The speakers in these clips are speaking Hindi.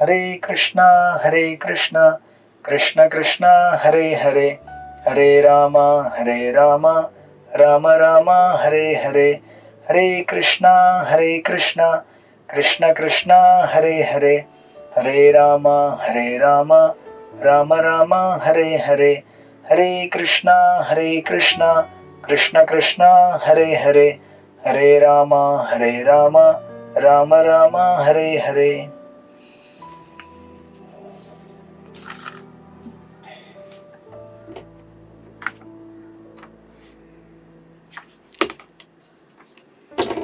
हरे कृष्णा कृष्ण कृष्ण हरे हरे, हरे रामा राम राम हरे हरे, हरे कृष्णा कृष्ण कृष्ण हरे हरे, हरे राम राम राम हरे हरे, हरे कृष्णा कृष्ण कृष्ण हरे हरे, हरे राम राम राम हरे हरे।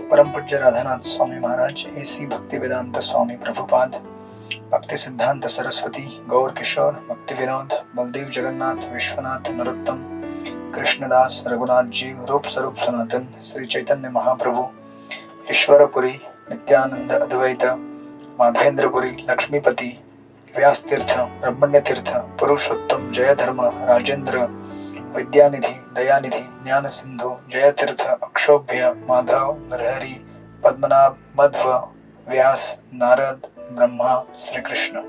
परम पूज्य राधानाथ स्वामी महाराज, एसी भक्ति वेदांत स्वामी प्रभुपाद, भक्ति सिद्धांत सरस्वती, गौर किशोर, भक्ति विनोद, बलदेव जगन्नाथ, विश्वनाथ, नरोत्तम, कृष्णदास, रघुनाथ जी, रूप स्वरूप सनातन, श्री चैतन्य महाप्रभु, ईश्वरपुरी, नित्यानंद अद्वैत, माधवेंद्रपुरी, लक्ष्मीपति, व्यास तीर्थ, ब्रह्मण्य तीर्थ, पुरुषोत्तम, जय धर्म, राजेंद्र, विद्यानिधि, दयानिधि, ज्ञान सिंधु, जयतीर्थ, अक्षोभ्य, माधव, नरहरि, पद्मनाभ, मध्व, व्यास, नारद, ब्रह्मा, श्री कृष्ण।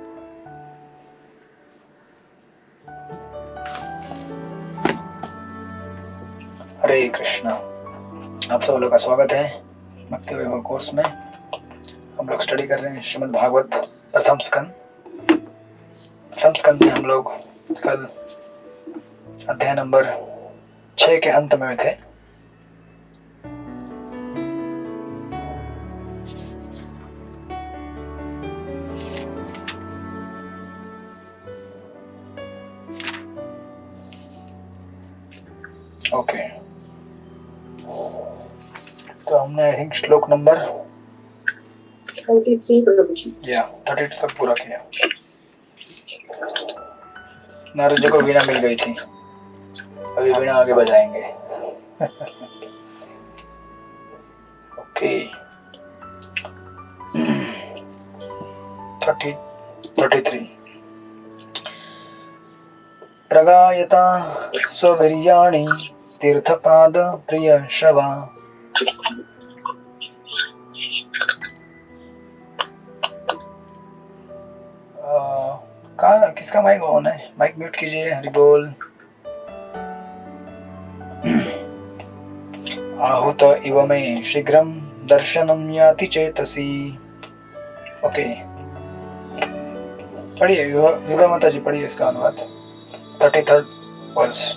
हरे कृष्णा। आप सब लोग का स्वागत है भक्ति वैभव कोर्स में। हम लोग स्टडी कर रहे हैं श्रीमद् भागवत प्रथम स्कंद में हम लोग कल अध्याय नंबर 6 के अंत में थे। ओके, तो हमने आई थिंक श्लोक नंबर 32 तक पूरा किया। नारद जी को वीणा मिल गई थी, अभी वीणा आगे बजाएंगे। ओके, 33 प्रगायता स्ववीर्याणि तीर्थपाद प्रिय श्रवा। किसका माइक ऑन है? माइक म्यूट कीजिए। हरि बोल। आहुत इव मे शीघ्रं दर्शनं याति चेतसी। ओके, पढ़िए विभा माता जी, पढ़िए इसका अनुवाद 33rd वर्स।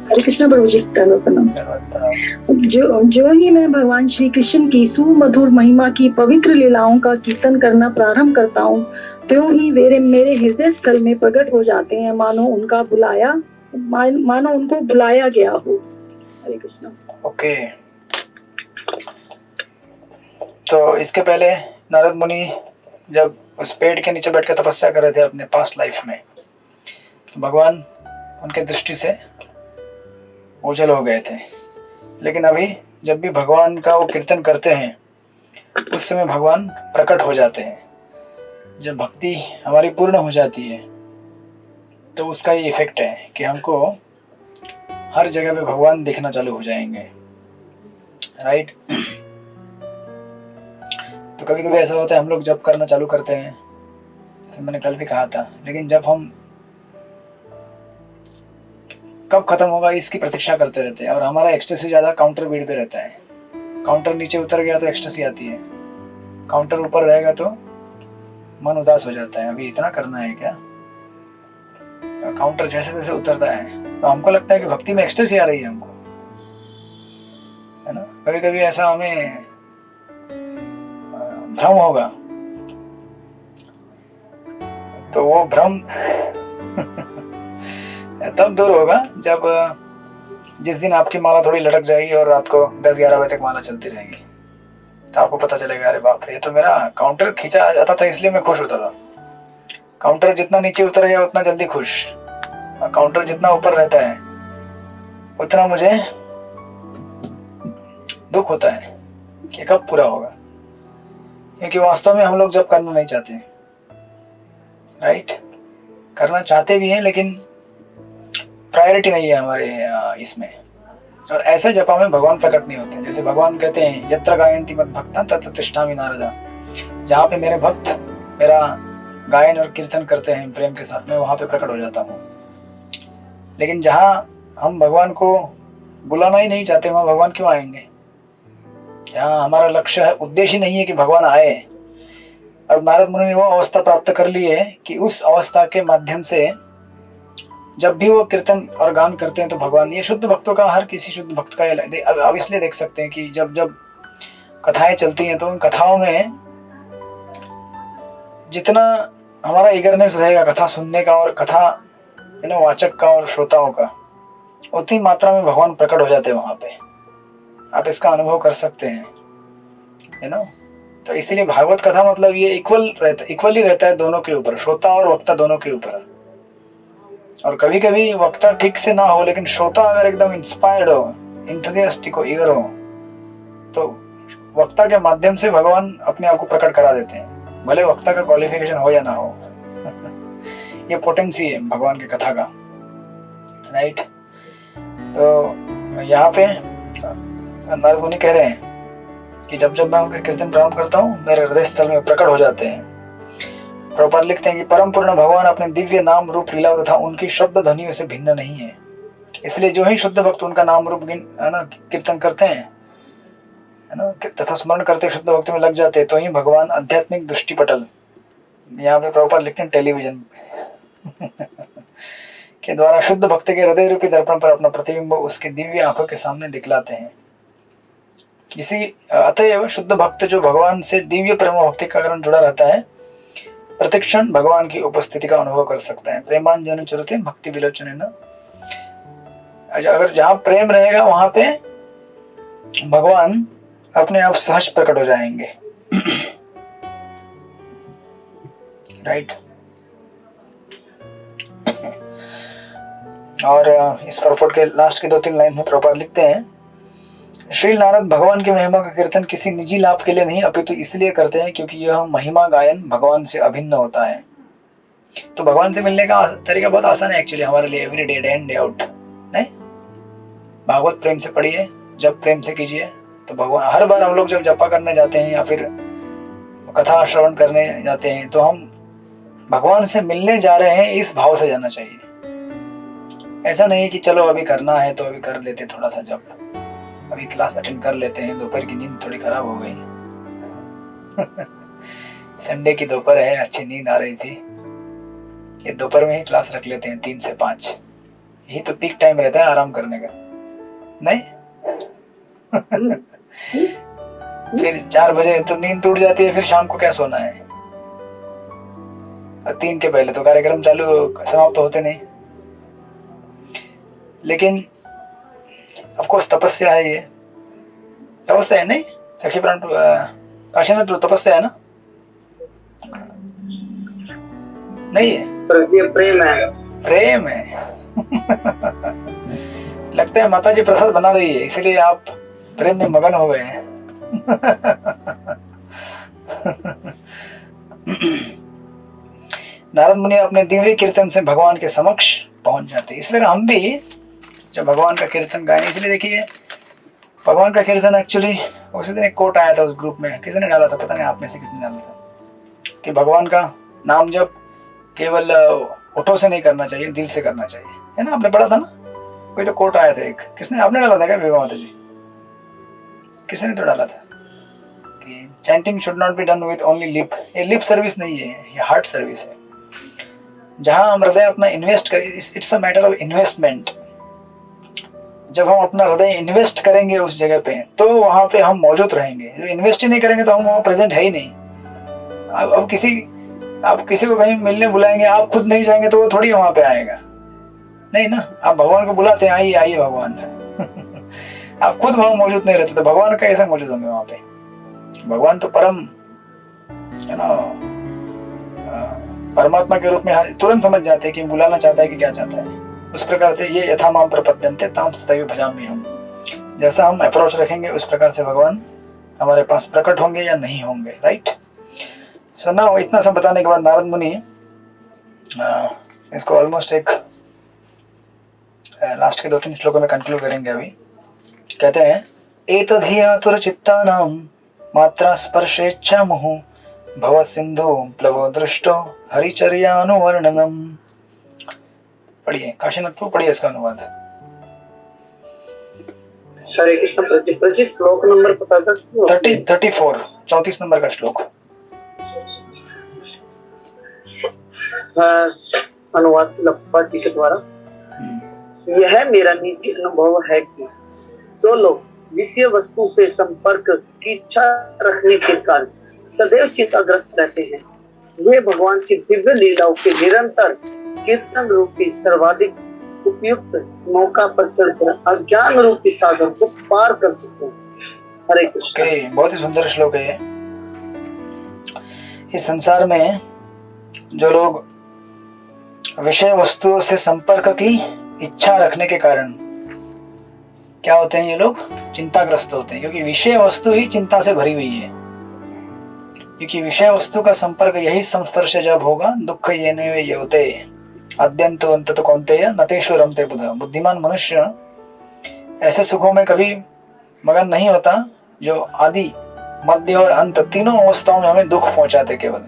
हरे कृष्ण प्रभु जी, प्रणाम। जो ही मैं भगवान श्री कृष्ण की सुमधुर महिमा की पवित्र लीलाओं का कीर्तन करना प्रारंभ करता हूँ, त्यों ही मेरे हृदय स्थल में प्रकट हो जाते हैं, मानो उनको बुलाया गया हो। हरे कृष्ण। ओके, तो इसके पहले नारद मुनि जब उस पेड़ के नीचे बैठ कर तपस्या कर रहे थे अपने पास्ट लाइफ में, तो भगवान उनके दृष्टि से ओझल हो गए थे। लेकिन अभी जब भी भगवान का वो कीर्तन करते हैं, उस समय भगवान प्रकट हो जाते हैं। जब भक्ति हमारी पूर्ण हो जाती है तो उसका ये इफेक्ट है कि हमको हर जगह पे भगवान दिखना चालू हो जाएंगे। राइट। तो कभी कभी ऐसा होता है, हम लोग जब करना चालू करते हैं, जैसे मैंने कल भी कहा था, लेकिन जब हम कब खत्म होगा इसकी प्रतीक्षा करते रहते हैं, और हमारा एक्सटेसी ज़्यादा काउंटर बीट पे रहता है। काउंटर नीचे उतर गया तो एक्सटेसी आती है, काउंटर ऊपर रहेगा तो मन उदास हो जाता है, अभी इतना करना है क्या। तो काउंटर जैसे जैसे उतरता है तो हमको लगता है कि भक्ति में एक्सटेसी आ रही है हमको, है ना। कभी कभी ऐसा हमें भ्रम होगा, तो वो भ्रम तब दूर होगा जब जिस दिन आपकी माला थोड़ी लटक जाएगी और रात को 10-11 बजे तक माला चलती रहेगी, तो आपको पता चलेगा, अरे बाप रे, ये तो मेरा काउंटर खींचा जाता था इसलिए मैं खुश होता था। काउंटर जितना नीचे उतर गया उतना जल्दी खुश, और काउंटर जितना ऊपर रहता है उतना मुझे दुख होता है कि कब पूरा होगा। क्योंकि वास्तव में हम लोग जब करना नहीं चाहते, राइट, करना चाहते भी हैं लेकिन प्रायोरिटी नहीं है हमारे इसमें, और ऐसे जपा में भगवान प्रकट नहीं होते। जैसे भगवान कहते हैं, यत्र गायन्ति मद्भक्ता तत्र तिष्ठामि नारद, जहाँ पे मेरे भक्त मेरा गायन और कीर्तन करते हैं प्रेम के साथ, मैं वहाँ पे प्रकट हो जाता हूँ। लेकिन जहाँ हम भगवान को बुलाना ही नहीं चाहते, वहाँ भगवान क्यों आएंगे? जहाँ हमारा लक्ष्य है, उद्देश्य नहीं है कि भगवान आए। अब नारद मुनि ने वो अवस्था प्राप्त कर ली है कि उस अवस्था के माध्यम से जब भी वो कीर्तन और गान करते हैं तो भगवान, ये शुद्ध भक्तों का, हर किसी शुद्ध भक्त का अब इसलिए देख सकते हैं कि जब जब कथाएं चलती हैं तो उन कथाओं में जितना हमारा ईगरनेस रहेगा कथा सुनने का और कथा वाचक का और श्रोताओं का, उतनी मात्रा में भगवान प्रकट हो जाते हैं वहां पे। आप इसका अनुभव कर सकते हैं तो इसीलिए भागवत कथा मतलब ये इक्वली रहता है दोनों के ऊपर, श्रोता और वक्ता दोनों के ऊपर। और कभी कभी वक्ता ठीक से ना हो, लेकिन श्रोता अगर एकदम इंस्पायर्ड हो, इंथुजियास्टिक हो, ईगर हो, तो वक्ता के माध्यम से भगवान अपने आप को प्रकट करा देते हैं, भले वक्ता का क्वालिफिकेशन हो या ना हो। ये पोटेंसी है भगवान की कथा का, राइट। तो यहाँ पे नारद मुनि कह रहे हैं कि जब जब मैं उनके कीर्तन प्रारंभ करता हूँ मेरे हृदय स्थल में प्रकट हो जाते हैं। प्रभुपाद लिखते हैं कि परम पूर्ण भगवान अपने दिव्य नाम रूप लीला तथा उनकी शब्द ध्वनियों से भिन्न नहीं है। इसलिए जो ही शुद्ध भक्त उनका नाम रूप कीर्तन करते हैं तथा स्मरण करते शुद्ध भक्ति में लग जाते हैं, तो ही भगवान आध्यात्मिक दृष्टिपटल, यहाँ पे प्रभुपाद लिखते हैं टेलीविजन के द्वारा शुद्ध भक्त के हृदय रूपी दर्पण पर अपना प्रतिबिंब उसके दिव्य आंखों के सामने दिखलाते हैं। इसी अतएव शुद्ध भक्त जो भगवान से दिव्य प्रेम भक्ति का कारण जुड़ा रहता है, प्रतिक्षण भगवान की उपस्थिति का अनुभव कर सकता है। प्रेमांजन चरुते भक्ति विलोचन है ना। अगर जहाँ प्रेम रहेगा वहां पे भगवान अपने आप सहज प्रकट हो जाएंगे, राइट। और इस प्रपोर्ट के लास्ट के 2-3 लाइन में प्रभुपाद लिखते हैं, श्री नारद भगवान की महिमा का कीर्तन किसी निजी लाभ के लिए नहीं अपितु इसलिए करते हैं क्योंकि यह महिमा गायन भगवान से अभिन्न होता है। तो भगवान से मिलने का तरीका बहुत आसान है एक्चुअली हमारे लिए, every day and day out. नहीं, भागवत प्रेम से पढ़िए, जब प्रेम से कीजिए, तो भगवान हर बार हम लोग जब जपा करने जाते हैं या फिर कथा श्रवण करने जाते हैं तो हम भगवान से मिलने जा रहे हैं इस भाव से जाना चाहिए। ऐसा नहीं कि चलो अभी करना है तो अभी कर लेते थोड़ा सा जप, अभी क्लास अटेंड कर लेते हैं, दोपहर की नींद थोड़ी खराब हो गई संडे की दोपहर है, अच्छी नींद आ रही थी, ये दोपहर में ही क्लास रख लेते हैं 3 से 5, यही तो पीक टाइम रहता है आराम करने का। नहीं फिर 4 बजे तो नींद टूट जाती है, फिर शाम को क्या सोना है। 3 के पहले तो कार्यक्रम चालू समाप्त होते नहीं। लेकिन ऑफकोर्स तपस्या है, ये तपस्या है नहीं सखी प्राण काशीनाथ तपस्या है ना? नहीं है, प्रेम है, प्रेम है लगता है माता जी प्रसाद बना रही है इसलिए आप प्रेम में मगन हो गए हैं नारद मुनि अपने दिव्य कीर्तन से भगवान के समक्ष पहुंच जाते, इसलिए हम भी जब भगवान का कीर्तन गाएं, इसलिए देखिए भगवान का कीर्तन एक्चुअली उसी दिन एक कोट आया था उस ग्रुप में, किसने डाला था पता नहीं, आप में से किसने डाला था, कि भगवान का नाम जब केवल होठों से नहीं करना चाहिए, दिल से करना चाहिए, है ना? आपने पढ़ा था ना, कोई तो कोट आया था एक, किसने, आपने डाला था क्या विभा माता जी? किसने तो डाला था कि chanting should not be done with only lip. ये लिप सर्विस नहीं है, ये हार्ट सर्विस है, जहां हम हृदय अपना इन्वेस्ट करें। It's a matter of investment. जब हम अपना हृदय इन्वेस्ट करेंगे उस जगह पे तो वहां पे हम मौजूद रहेंगे। जब इन्वेस्ट ही नहीं करेंगे तो हम वहां प्रेजेंट है ही नहीं। अब आप किसी को कहीं मिलने बुलाएंगे, आप खुद नहीं जाएंगे तो वो थोड़ी वहां पे आएगा, नहीं ना। आप भगवान को बुलाते हैं, आइए आइए भगवान आप खुद वहां मौजूद नहीं रहते तो भगवान कैसे मौजूद होंगे वहां पे? भगवान तो परम है ना, परमात्मा के रूप में तुरंत समझ जाते हैं कि बुलाना चाहता है कि क्या चाहता है। उस प्रकार से ये यथा माम प्रपद्यन्ते ताम तथैव भजामि हम, जैसा हम अप्रोच रखेंगे उस प्रकार से भगवान हमारे पास प्रकट होंगे या नहीं होंगे, राइट। सो ना इतना सब बताने के बाद नारद मुनि इसको ऑलमोस्ट एक लास्ट के 2-3 श्लोकों में कंक्लूड करेंगे। अभी कहते हैं, एतद् हि आतुर चित्तानां मात्रा स्पर्शेच्छा मुहु भव सिंधु प्लवो दृष्टो हरिचर्यानुवर्णनम। पढ़िए काशीनाथ प्रभु, पढ़िए इसका अनुवाद। हरे कृष्ण। प्रजी श्लोक नंबर पता था? 34 34 नंबर का श्लोक। अनुवाद से लखपत जी के द्वारा। यह मेरा निजी अनुभव है कि जो लोग विषय वस्तु से संपर्क की इच्छा रखने के कारण सदैव चिंताग्रस्त रहते हैं, वे भगवान की दिव्य लीलाओं के निरंतर कीर्तन रूपी सर्वाधिक उपयुक्त मौका पर चढ़कर अज्ञान रूपी सागर को पार कर सकते हैं। हरे कृष्ण। बहुत ही सुंदर श्लोक है ये। इस संसार में जो लोग विषय वस्तुओं से संपर्क की इच्छा रखने के कारण क्या होते हैं, ये लोग चिंताग्रस्त होते हैं, क्योंकि विषय वस्तु ही चिंता से भरी हुई है। क्योंकि विषय वस्तु का संपर्क, यही संस्पर्श जब होगा, दुख ये ने वे होते अद्यंतो अंत कौन्तेय नतेषु रमते बुध। बुद्धिमान मनुष्य ऐसे सुखों में कभी मगन नहीं होता जो आदि मध्य और अंत तीनों अवस्थाओं में हमें दुख पहुंचाते केवल,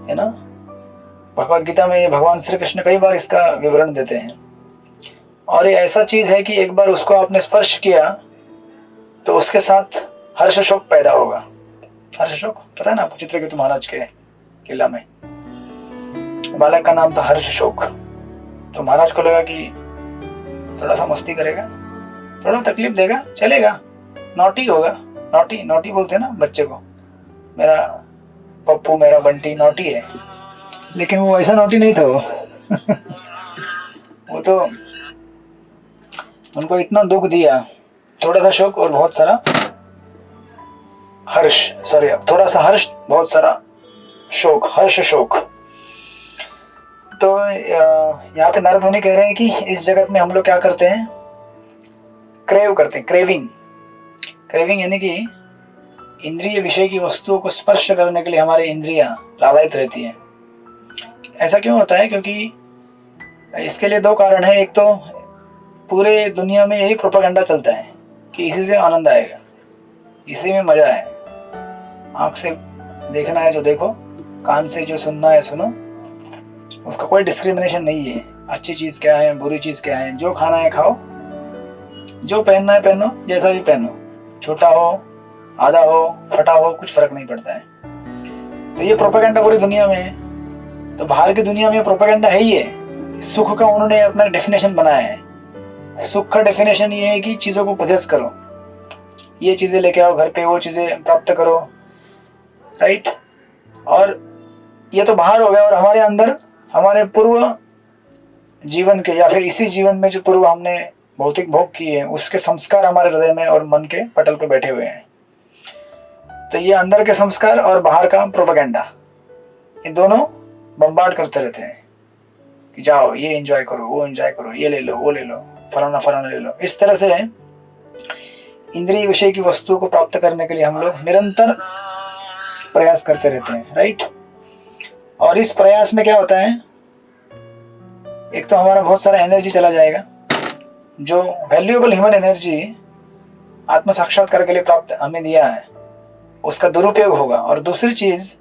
है ना। भगवद गीता में भगवान श्री कृष्ण कई बार इसका विवरण देते हैं। और ये ऐसा चीज है कि एक बार उसको आपने स्पर्श किया तो उसके साथ हर्ष शोक पैदा होगा। हर्ष शोक पता है ना, चित्रकेतु महाराज के लीला में बालक का नाम था हर्ष शोक। तो महाराज को लगा कि थोड़ा सा मस्ती करेगा, थोड़ा तकलीफ देगा, चलेगा, नॉटी होगा। नॉटी नॉटी बोलते हैं ना बच्चे को, मेरा पप्पू मेरा बंटी नॉटी है। लेकिन वो ऐसा नॉटी नहीं था वो वो तो उनको इतना दुख दिया, थोड़ा सा शोक और बहुत सारा हर्ष, सॉरी थोड़ा सा हर्ष बहुत सारा शोक, हर्ष शोक। तो यहाँ पे नारद मुनि कह रहे हैं कि इस जगत में हम लोग क्या करते हैं, क्रेव करते हैं, क्रेविंग। क्रेविंग यानी कि इंद्रिय विषय की वस्तुओं को स्पर्श करने के लिए हमारी इंद्रियां लालायित रहती हैं। ऐसा क्यों होता है? क्योंकि इसके लिए दो कारण है। एक तो पूरे दुनिया में यही प्रोपेगेंडा चलता है कि इसी से आनंद आएगा, इसी में मजा है। आंख से देखना है जो देखो, कान से जो सुनना है सुनो, उसका कोई डिस्क्रिमिनेशन नहीं है। अच्छी चीज क्या है, बुरी चीज क्या है, जो खाना है खाओ, जो पहनना है पहनो, जैसा भी पहनो, छोटा हो आधा हो फटा हो, कुछ फर्क नहीं पड़ता है। तो ये प्रोपेगेंडा पूरी दुनिया में है। तो बाहर की दुनिया में प्रोपेगेंडा है ही है। सुख का उन्होंने अपना डेफिनेशन बनाया है। सुख का डेफिनेशन ये है कि चीजों को पोजेस करो, ये चीजें लेके आओ घर पे, वो चीजें प्राप्त करो, राइट। और ये तो बाहर हो गया। और हमारे अंदर हमारे पूर्व जीवन के या फिर इसी जीवन में जो पूर्व हमने भौतिक भोग किए हैं, उसके संस्कार हमारे हृदय में और मन के पटल पे बैठे हुए हैं। तो ये अंदर के संस्कार और बाहर का प्रोपेगेंडा, ये दोनों बम्बार्ड करते रहते हैं कि जाओ ये एंजॉय करो, वो एंजॉय करो, ये ले लो, वो ले लो, फलाना फलाना ले लो। इस तरह से इंद्रिय विषय की वस्तुओं को प्राप्त करने के लिए हम लोग निरंतर प्रयास करते रहते हैं, राइट। और इस प्रयास में क्या होता है, एक तो हमारा बहुत सारा एनर्जी चला जाएगा, जो वैल्यूएबल ह्यूमन एनर्जी आत्म साक्षात्कार के लिए प्राप्त हमें दिया है, उसका दुरुपयोग होगा। और दूसरी चीज,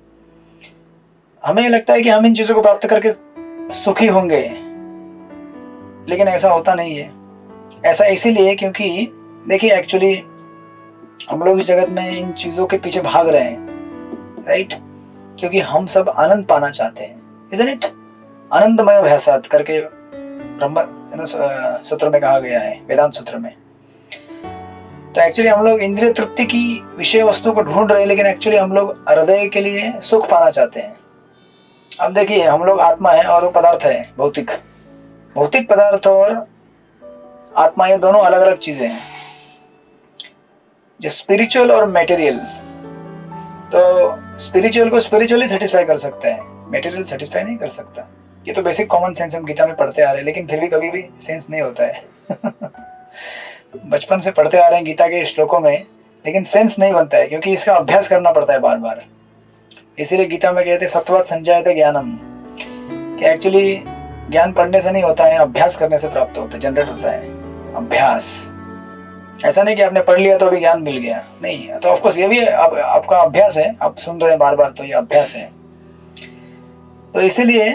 हमें लगता है कि हम इन चीजों को प्राप्त करके सुखी होंगे, लेकिन ऐसा होता नहीं है। ऐसा इसीलिए क्योंकि देखिए, एक्चुअली हम लोग इस जगत में इन चीजों के पीछे भाग रहे हैं, राइट, क्योंकि हम सब आनंद पाना चाहते हैं, इजंट इट। आनंदमय भयासात करके ब्रह्म सूत्र में कहा गया है, वेदांत सूत्र में। तो एक्चुअली हम लोग इंद्रिय तृप्ति की विषय वस्तु को ढूंढ रहे हैं, लेकिन एक्चुअली हम लोग हृदय के लिए सुख पाना चाहते हैं। अब देखिए, हम लोग आत्मा है और वो पदार्थ है भौतिक। भौतिक पदार्थ और आत्मा, ये दोनों अलग अलग चीजें हैं। जो स्पिरिचुअल और मटेरियल, तो स्पिरिचुअल को स्पिरिचुअली सेटिस्फाई कर सकता है, मटेरियल सेटिस्फाई नहीं कर सकता। ये तो बेसिक कॉमन सेंस हम गीता में पढ़ते आ रहे हैं, लेकिन फिर भी कभी भी सेंस नहीं होता है बचपन से पढ़ते आ रहे हैं गीता के श्लोकों में, लेकिन सेंस नहीं बनता है, क्योंकि इसका अभ्यास करना पड़ता है बार बार। इसीलिए गीता में कहते हैं सत्वात् संजायते ज्ञानम, कि एक्चुअली ज्ञान पढ़ने से नहीं होता है, अभ्यास करने से प्राप्त होता है, जनरेट होता है अभ्यास। ऐसा नहीं कि आपने पढ़ लिया तो अभी ज्ञान मिल गया, नहीं। तो ऑफकोर्स ये भी अब आपका अभ्यास है, आप सुन रहे हैं बार बार, तो ये अभ्यास है। तो इसीलिए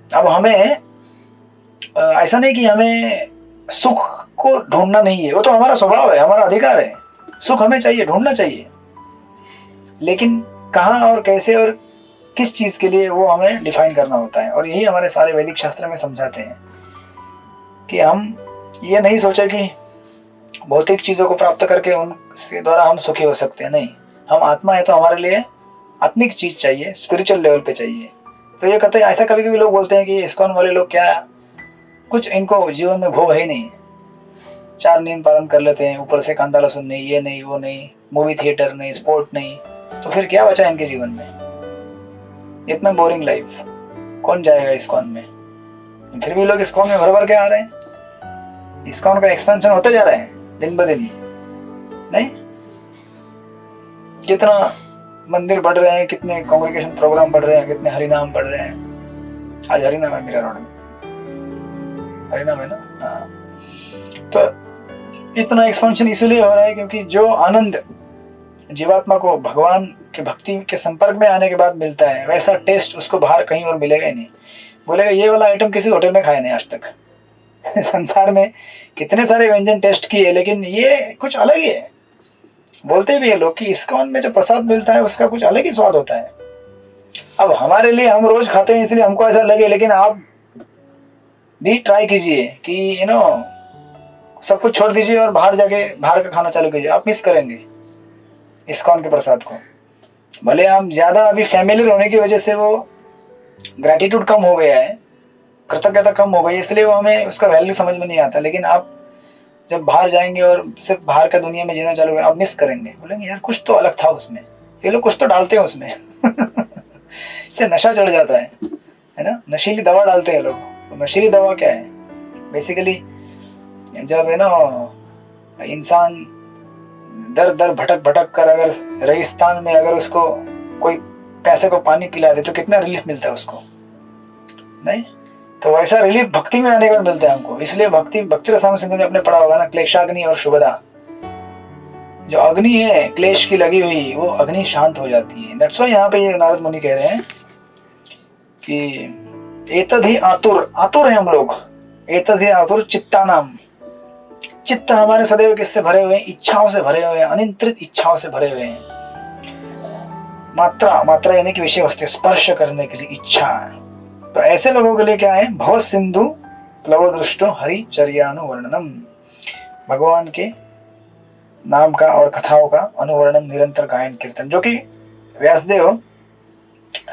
अब हमें ऐसा नहीं कि हमें सुख को ढूंढना नहीं है, वो तो हमारा स्वभाव है, हमारा अधिकार है। सुख हमें चाहिए, ढूंढना चाहिए, लेकिन कहाँ और कैसे और किस चीज के लिए वो हमें डिफाइन करना होता है। और यही हमारे सारे वैदिक शास्त्र में समझाते हैं कि हम ये नहीं सोचे कि भौतिक चीजों को प्राप्त करके उनके द्वारा हम सुखी हो सकते हैं। नहीं, हम आत्मा है तो हमारे लिए आत्मिक चीज चाहिए, स्पिरिचुअल लेवल पे चाहिए। तो ये कहते हैं, ऐसा कभी कभी लोग बोलते हैं कि इस्कॉन वाले लोग क्या कुछ इनको जीवन में भोग है ही नहीं, 4 नियम पालन कर लेते हैं, ऊपर से कांदा लहसुन नहीं, ये नहीं वो नहीं, मूवी थिएटर नहीं, स्पोर्ट नहीं, तो फिर क्या बचा इनके जीवन में? इतना बोरिंग लाइफ, कौन जाएगा इस्कॉन में? फिर भी लोग इस्कॉन में भर भर के आ रहे हैं। इस्कॉन का एक्सपेंशन होते जा रहा है दिन ब दिन, नहीं? कितना मंदिर बढ़ रहे हैं, कितने कांग्रेगेशन प्रोग्राम बढ़ रहे हैं, कितने हरिनाम बढ़ रहे हैं। आज हरिनाम है मेरा रोड में, हरिनाम है ना? हाँ। तो इतना एक्सपेंशन इसलिए हो रहा है क्योंकि जो आनंद जीवात्मा को भगवान के भक्ति के संपर्क में आने के बाद मिलता है, वैसा टेस्ट उसको बाहर कहीं और मिलेगा ही नहीं। बोलेगा ये वाला आइटम किसी होटल में खाया नहीं आज तक। संसार में कितने सारे व्यंजन टेस्ट किए, लेकिन ये कुछ अलग ही है। बोलते भी है लोग कि इस्कॉन में जो प्रसाद मिलता है उसका कुछ अलग ही स्वाद होता है। अब हमारे लिए, हम रोज खाते हैं इसलिए हमको ऐसा लगे, लेकिन आप भी ट्राई कीजिए कि सब कुछ छोड़ दीजिए और बाहर जाके बाहर का खाना चालू कीजिए, आप मिस करेंगे इस्कॉन के प्रसाद को। भले हम ज्यादा अभी फैमिलियर होने की वजह से वो ग्रैटिट्यूड कम हो गया है, कृतज्ञता कम हो गई, इसलिए वो हमें उसका वैल्यू समझ में नहीं आता। लेकिन आप जब बाहर जाएंगे और सिर्फ बाहर का दुनिया में जीना चालू करें, आप मिस करेंगे, बोलेंगे यार कुछ तो अलग था उसमें, ये लोग कुछ तो डालते हैं उसमें। इससे नशा चढ़ जाता है ना? नशीली दवा डालते हैं लोग। तो नशीली दवा क्या है? बेसिकली जब इंसान दर दर भटक भटक कर अगर रेगिस्तान में अगर उसको कोई पैसे को पानी पिला दे तो कितना रिलीफ मिलता है उसको, नहीं? तो वैसा रिलीफ भक्ति में आने का मिलता है हमको। इसलिए भक्ति रसायन सिंधु में आपने पढ़ा होगा ना, क्लेशाग्नि और शुभदा। जो अग्नि है क्लेश की लगी हुई, वो अग्नि शांत हो जाती है। दैट्स व्हाई यहाँ पे ये नारद मुनि कह रहे हैं कि एतद ही आतुर है हम लोग, एतद ही आतुर चित्ता नाम। चित्त हमारे सदैव किससे भरे हुए हैं? इच्छाओं से भरे हुए हैं, अनियंत्रित इच्छाओं से भरे हुए हैं। मात्रा यानी कि विषय वस्तु स्पर्श करने के लिए इच्छा है। तो ऐसे लोगों के लिए क्या है? भव सिंधु प्लव दृष्टो हरिचर्यानुवर्णनम, भगवान के नाम का और कथाओं का अनुवर्णन, निरंतर गायन कीर्तन, जो कि व्यासदेव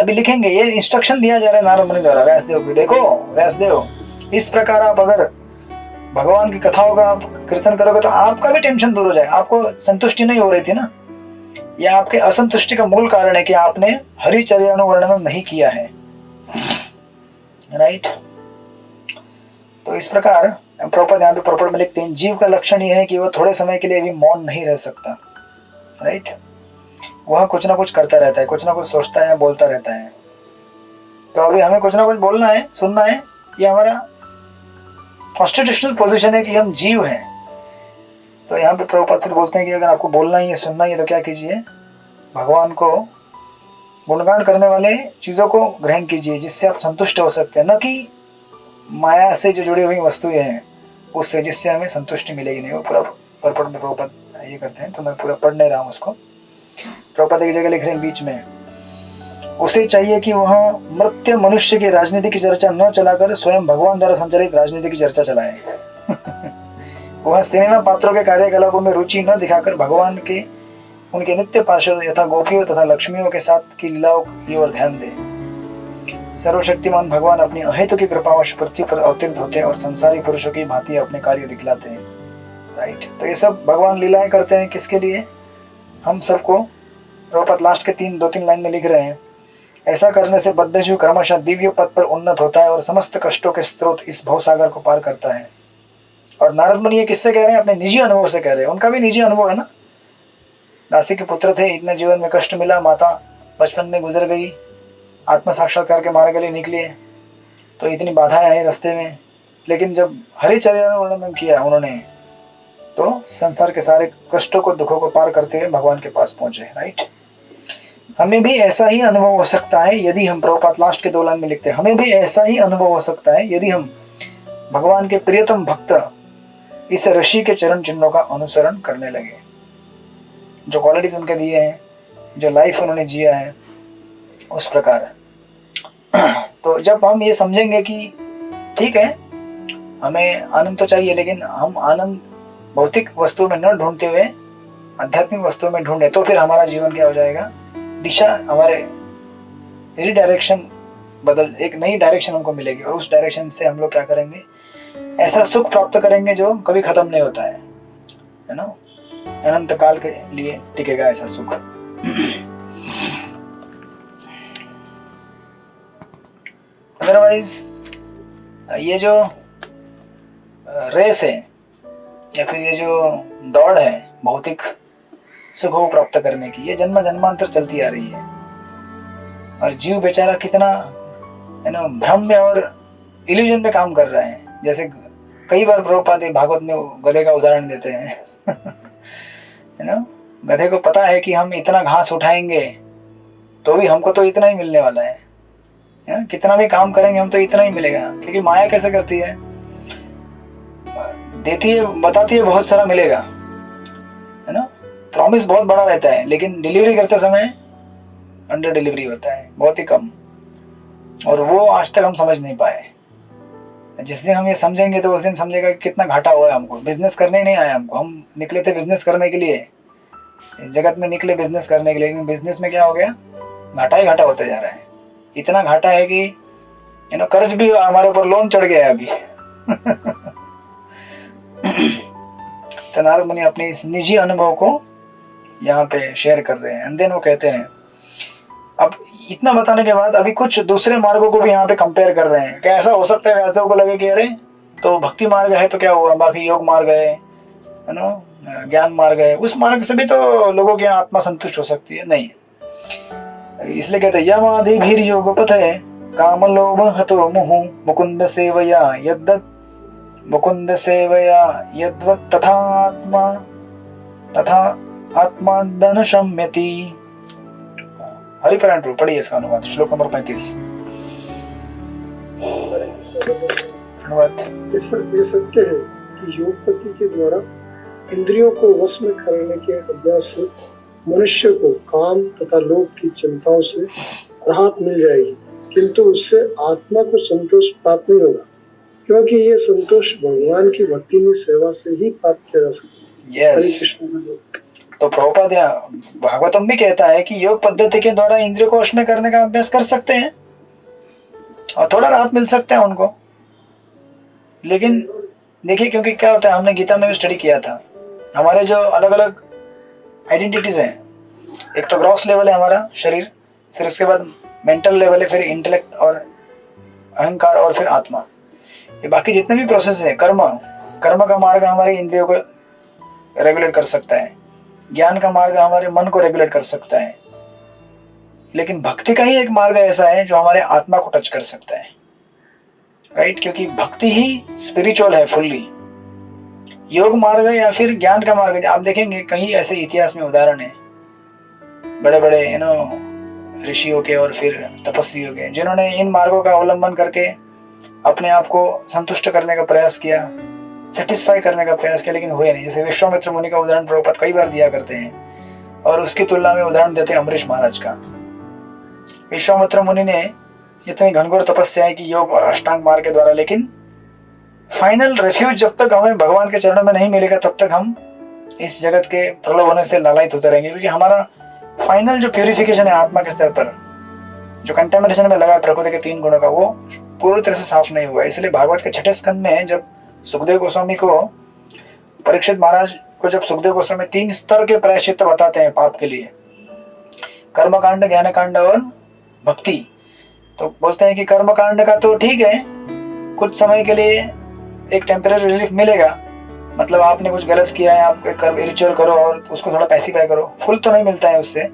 अभी लिखेंगे। ये इंस्ट्रक्शन दिया जा रहा है नारद मुनि द्वारा व्यासदेव को। देखो व्यासदेव, इस प्रकार आप अगर भगवान की कथाओं का आप कीर्तन करोगे तो आपका भी टेंशन दूर हो जाएगा। आपको संतुष्टि नहीं हो रही थी ना, यह आपके असंतुष्टि का मूल कारण है कि आपने हरिचर्यानुवर्णन नहीं किया है, राइट? तो इस प्रकार प्रॉपर यहाँ पे प्रॉपर में लिखते हैं, जीव का लक्षण यह है कि वह थोड़े समय के लिए भी मौन नहीं रह सकता, राइट? वह कुछ ना कुछ करता रहता है, कुछ ना कुछ सोचता है, बोलता रहता है। तो अभी हमें कुछ ना कुछ बोलना है, सुनना है, ये हमारा कॉन्स्टिट्यूशनल पोजीशन है कि हम जीव हैं। तो यहाँ पे प्रभुपाद फिर बोलते हैं कि अगर आपको बोलना ही है, सुनना ही है, तो क्या कीजिए? भगवान को गुणगान करने वाले चीज़ों को ग्रहण कीजिए, जिससे आप संतुष्ट हो सकते हैं, न कि माया से जो जुड़ी हुई वस्तुएं हैं उससे, जिससे हमें संतुष्टि मिलेगी नहीं। वो पूरा परपट में प्रभुपाद ये करते हैं, तो मैं पूरा पढ़ नहीं रहा हूँ उसको। प्रभुपाद एक जगह लिख रहे हैं बीच में, उसे चाहिए कि वह मर्त्य मनुष्य की राजनीति की चर्चा न चलाकर स्वयं भगवान द्वारा संचालित राजनीति की चर्चा चलाए। वह सिनेमा पात्रों के कार्यकलापों में रुचि न दिखाकर भगवान के उनके नित्य पार्षद यथा गोपियों तथा लक्ष्मियों के साथ की लीलाओं की ओर ध्यान दे। सर्वशक्तिमान भगवान अपनी अहेतु की कृपावश पृथ्वी पर अवतरित होते हैं और संसारी पुरुषों की भांति अपने कार्य दिखलाते हैं, राइट? तो ये सब भगवान लीलाएं करते हैं किसके लिए? हम सबको। प्रभुपाद लास्ट के 2-3 लाइन में लिख रहे हैं, ऐसा करने से बद्धजीव क्रमशः दिव्य पद पर उन्नत होता है और समस्त कष्टों के स्रोत इस भवसागर को पार करता है। और नारद मुनि ये किससे कह रहे हैं? अपने निजी अनुभव से कह रहे हैं। उनका भी निजी अनुभव है ना। दासी के पुत्र थे, इतने जीवन में कष्ट मिला, माता बचपन में गुजर गई, आत्म साक्षात्कार के मार्ग के लिए निकले तो इतनी बाधाएं आई रास्ते में, लेकिन जब हरिचर्यानुवर्णन किया उन्होंने तो संसार के सारे कष्टों को, दुखों को पार करते हुए भगवान के पास पहुंचे। राइट, हमें भी ऐसा ही अनुभव हो सकता है यदि हम, प्रभुपाद लास्ट के 2 लाइन में लिखते हैं, हमें भी ऐसा ही अनुभव हो सकता है यदि हम भगवान के प्रियतम भक्त इस ऋषि के चरण चिन्हों का अनुसरण करने लगे। जो क्वालिटीज उनके दिए हैं, जो लाइफ उन्होंने जिया है, उस प्रकार। तो जब हम ये समझेंगे कि ठीक है, हमें आनंद तो चाहिए, लेकिन हम आनंद भौतिक वस्तुओं में न ढूंढते हुए आध्यात्मिक वस्तुओं में ढूंढे, तो फिर हमारा जीवन क्या हो जाएगा, दिशा, हमारे रिडायरेक्शन बदल, एक नई डायरेक्शन हमको मिलेगी, और उस डायरेक्शन से हम लोग क्या करेंगे, ऐसा सुख प्राप्त करेंगे जो कभी खत्म नहीं होता है ना, अनंत काल के लिए टिकेगा ऐसा सुख। अदरवाइज ये जो रेस है या फिर ये जो दौड़ है भौतिक सुख को प्राप्त करने की, ये जन्म जन्मांतर चलती आ रही है, और जीव बेचारा कितना भ्रम में और इल्यूजन में काम कर रहा है। जैसे कई बार प्रभुपाद भागवत में गधे का उदाहरण देते हैं, गधे को पता है कि हम इतना घास उठाएंगे तो भी हमको तो इतना ही मिलने वाला है, कितना भी काम करेंगे हम तो इतना ही मिलेगा। क्योंकि माया कैसे करती है, देती है, बताती है बहुत सारा मिलेगा, है ना, प्रॉमिस बहुत बड़ा रहता है, लेकिन डिलीवरी करते समय अंडर डिलीवरी होता है, बहुत ही कम, और वो आज तक हम समझ नहीं पाए। जिस दिन हम ये समझेंगे तो उस दिन समझेगा कि कितना घाटा हुआ है हमको। बिजनेस करने ही नहीं आया हमको, हम निकले थे बिजनेस करने के लिए, इस जगत में निकले बिजनेस करने के लिए, लेकिन बिजनेस में क्या हो गया, घाटा ही घाटा होते जा रहा है। इतना घाटा है कि कर्ज भी हमारे ऊपर, लोन चढ़ गया है अभी। तो नारद मुनि अपने इस निजी अनुभव को यहाँ पे शेयर कर रहे हैं। एंड देन वो कहते हैं, अब इतना बताने के बाद अभी कुछ दूसरे मार्गों को भी यहाँ पे कंपेयर कर रहे हैं। क्या ऐसा हो सकता है वैसे को लगे कि अरे तो भक्ति मार्ग है तो क्या हुआ, बाकी योग मार्ग है ना, ज्ञान मार्ग है, उस मार्ग से भी तो लोगों की आत्मा संतुष्ट हो सकती है। नहीं, इसलिए कहते हैं यमादि भीर योग पथे काम लोभ हतो मुहु मुकुंद सेवया यद्दत् मुकुंद सेवया यद्वत् तथा आत्मा दन शम्यति। हरिपरायण प्रभु पढ़िए इसका अनुवाद, श्लोक नंबर 35। अनुवाद। ये सत्य है कि योगपति के द्वारा इंद्रियों को वश में करने के अभ्यास से मनुष्य को काम तथा लोभ की चिंताओं से राहत मिल जाएगी, किंतु उससे आत्मा को संतोष प्राप्त नहीं होगा, क्योंकि ये संतोष भगवान की भक्ति में सेवा से ही प्राप्त किया जा सकता है। yes. तो प्रभुपाद भागवतम भी कहता है कि योग पद्धति के द्वारा इंद्रियों को वश में करने का अभ्यास कर सकते हैं और थोड़ा राहत मिल सकता है उनको। लेकिन देखिए, क्योंकि क्या होता है, हमने गीता में भी स्टडी किया था, हमारे जो अलग अलग आइडेंटिटीज हैं, एक तो ग्रॉस लेवल है हमारा शरीर, फिर उसके बाद मेंटल लेवल है, फिर इंटेलेक्ट और अहंकार, और फिर आत्मा। ये बाकी जितने भी प्रोसेस है, कर्म का मार्ग हमारे इंद्रियों को रेगुलेट कर सकता है, ज्ञान का मार्ग हमारे मन को रेगुलेट कर सकता है, लेकिन भक्ति का ही एक मार्ग ऐसा है जो हमारे आत्मा को टच कर सकता है। राइट, क्योंकि भक्ति ही स्पिरिचुअल है फुल्ली। योग मार्ग या फिर ज्ञान का मार्ग, आप देखेंगे कहीं ऐसे इतिहास में उदाहरण है बड़े बड़े ऋषियों के और फिर तपस्वियों के, जिन्होंने इन मार्गों का अवलंबन करके अपने आप को संतुष्ट करने का प्रयास किया, सेटिस्फाई करने का प्रयास किया, लेकिन हुए नहीं। जैसे विश्वामित्र मुनि का उदाहरण प्रभुपाद कई बार दिया करते हैं, और उसकी तुलना में उदाहरण देते हैं अम्बरीश महाराज का। विश्वामित्र मुनि ने इतनी घनघोर तपस्या है कि योग और अष्टांग मार्ग के द्वारा, लेकिन फाइनल रेफ्यूज जब तक हमें भगवान के चरणों में नहीं मिलेगा तब तक हम इस जगत के प्रलोभ होने से लालायित होते रहेंगे, क्योंकि हमारा फाइनल जो प्यूरिफिकेशन है आत्मा के स्तर पर, जो कंटेमिनेशन में लगा है प्रकृति के 3 गुणों का, वो पूरी तरह से साफ नहीं हुआ है। इसलिए भागवत के 6ठे स्कंद में जब सुखदेव गोस्वामी को, परीक्षित महाराज को जब सुखदेव गोस्वामी 3 स्तर के प्रायश्चित्त बताते हैं पाप के लिए, कर्मकांड, ज्ञान कांड और भक्ति, तो बोलते हैं कि कर्मकांड का तो ठीक है, कुछ समय के लिए एक टेम्पररी रिलीफ मिलेगा, मतलब आपने कुछ गलत किया है, आप एक रिचुअल करो और उसको थोड़ा पैसिफाई करो, फुल तो नहीं मिलता है उससे।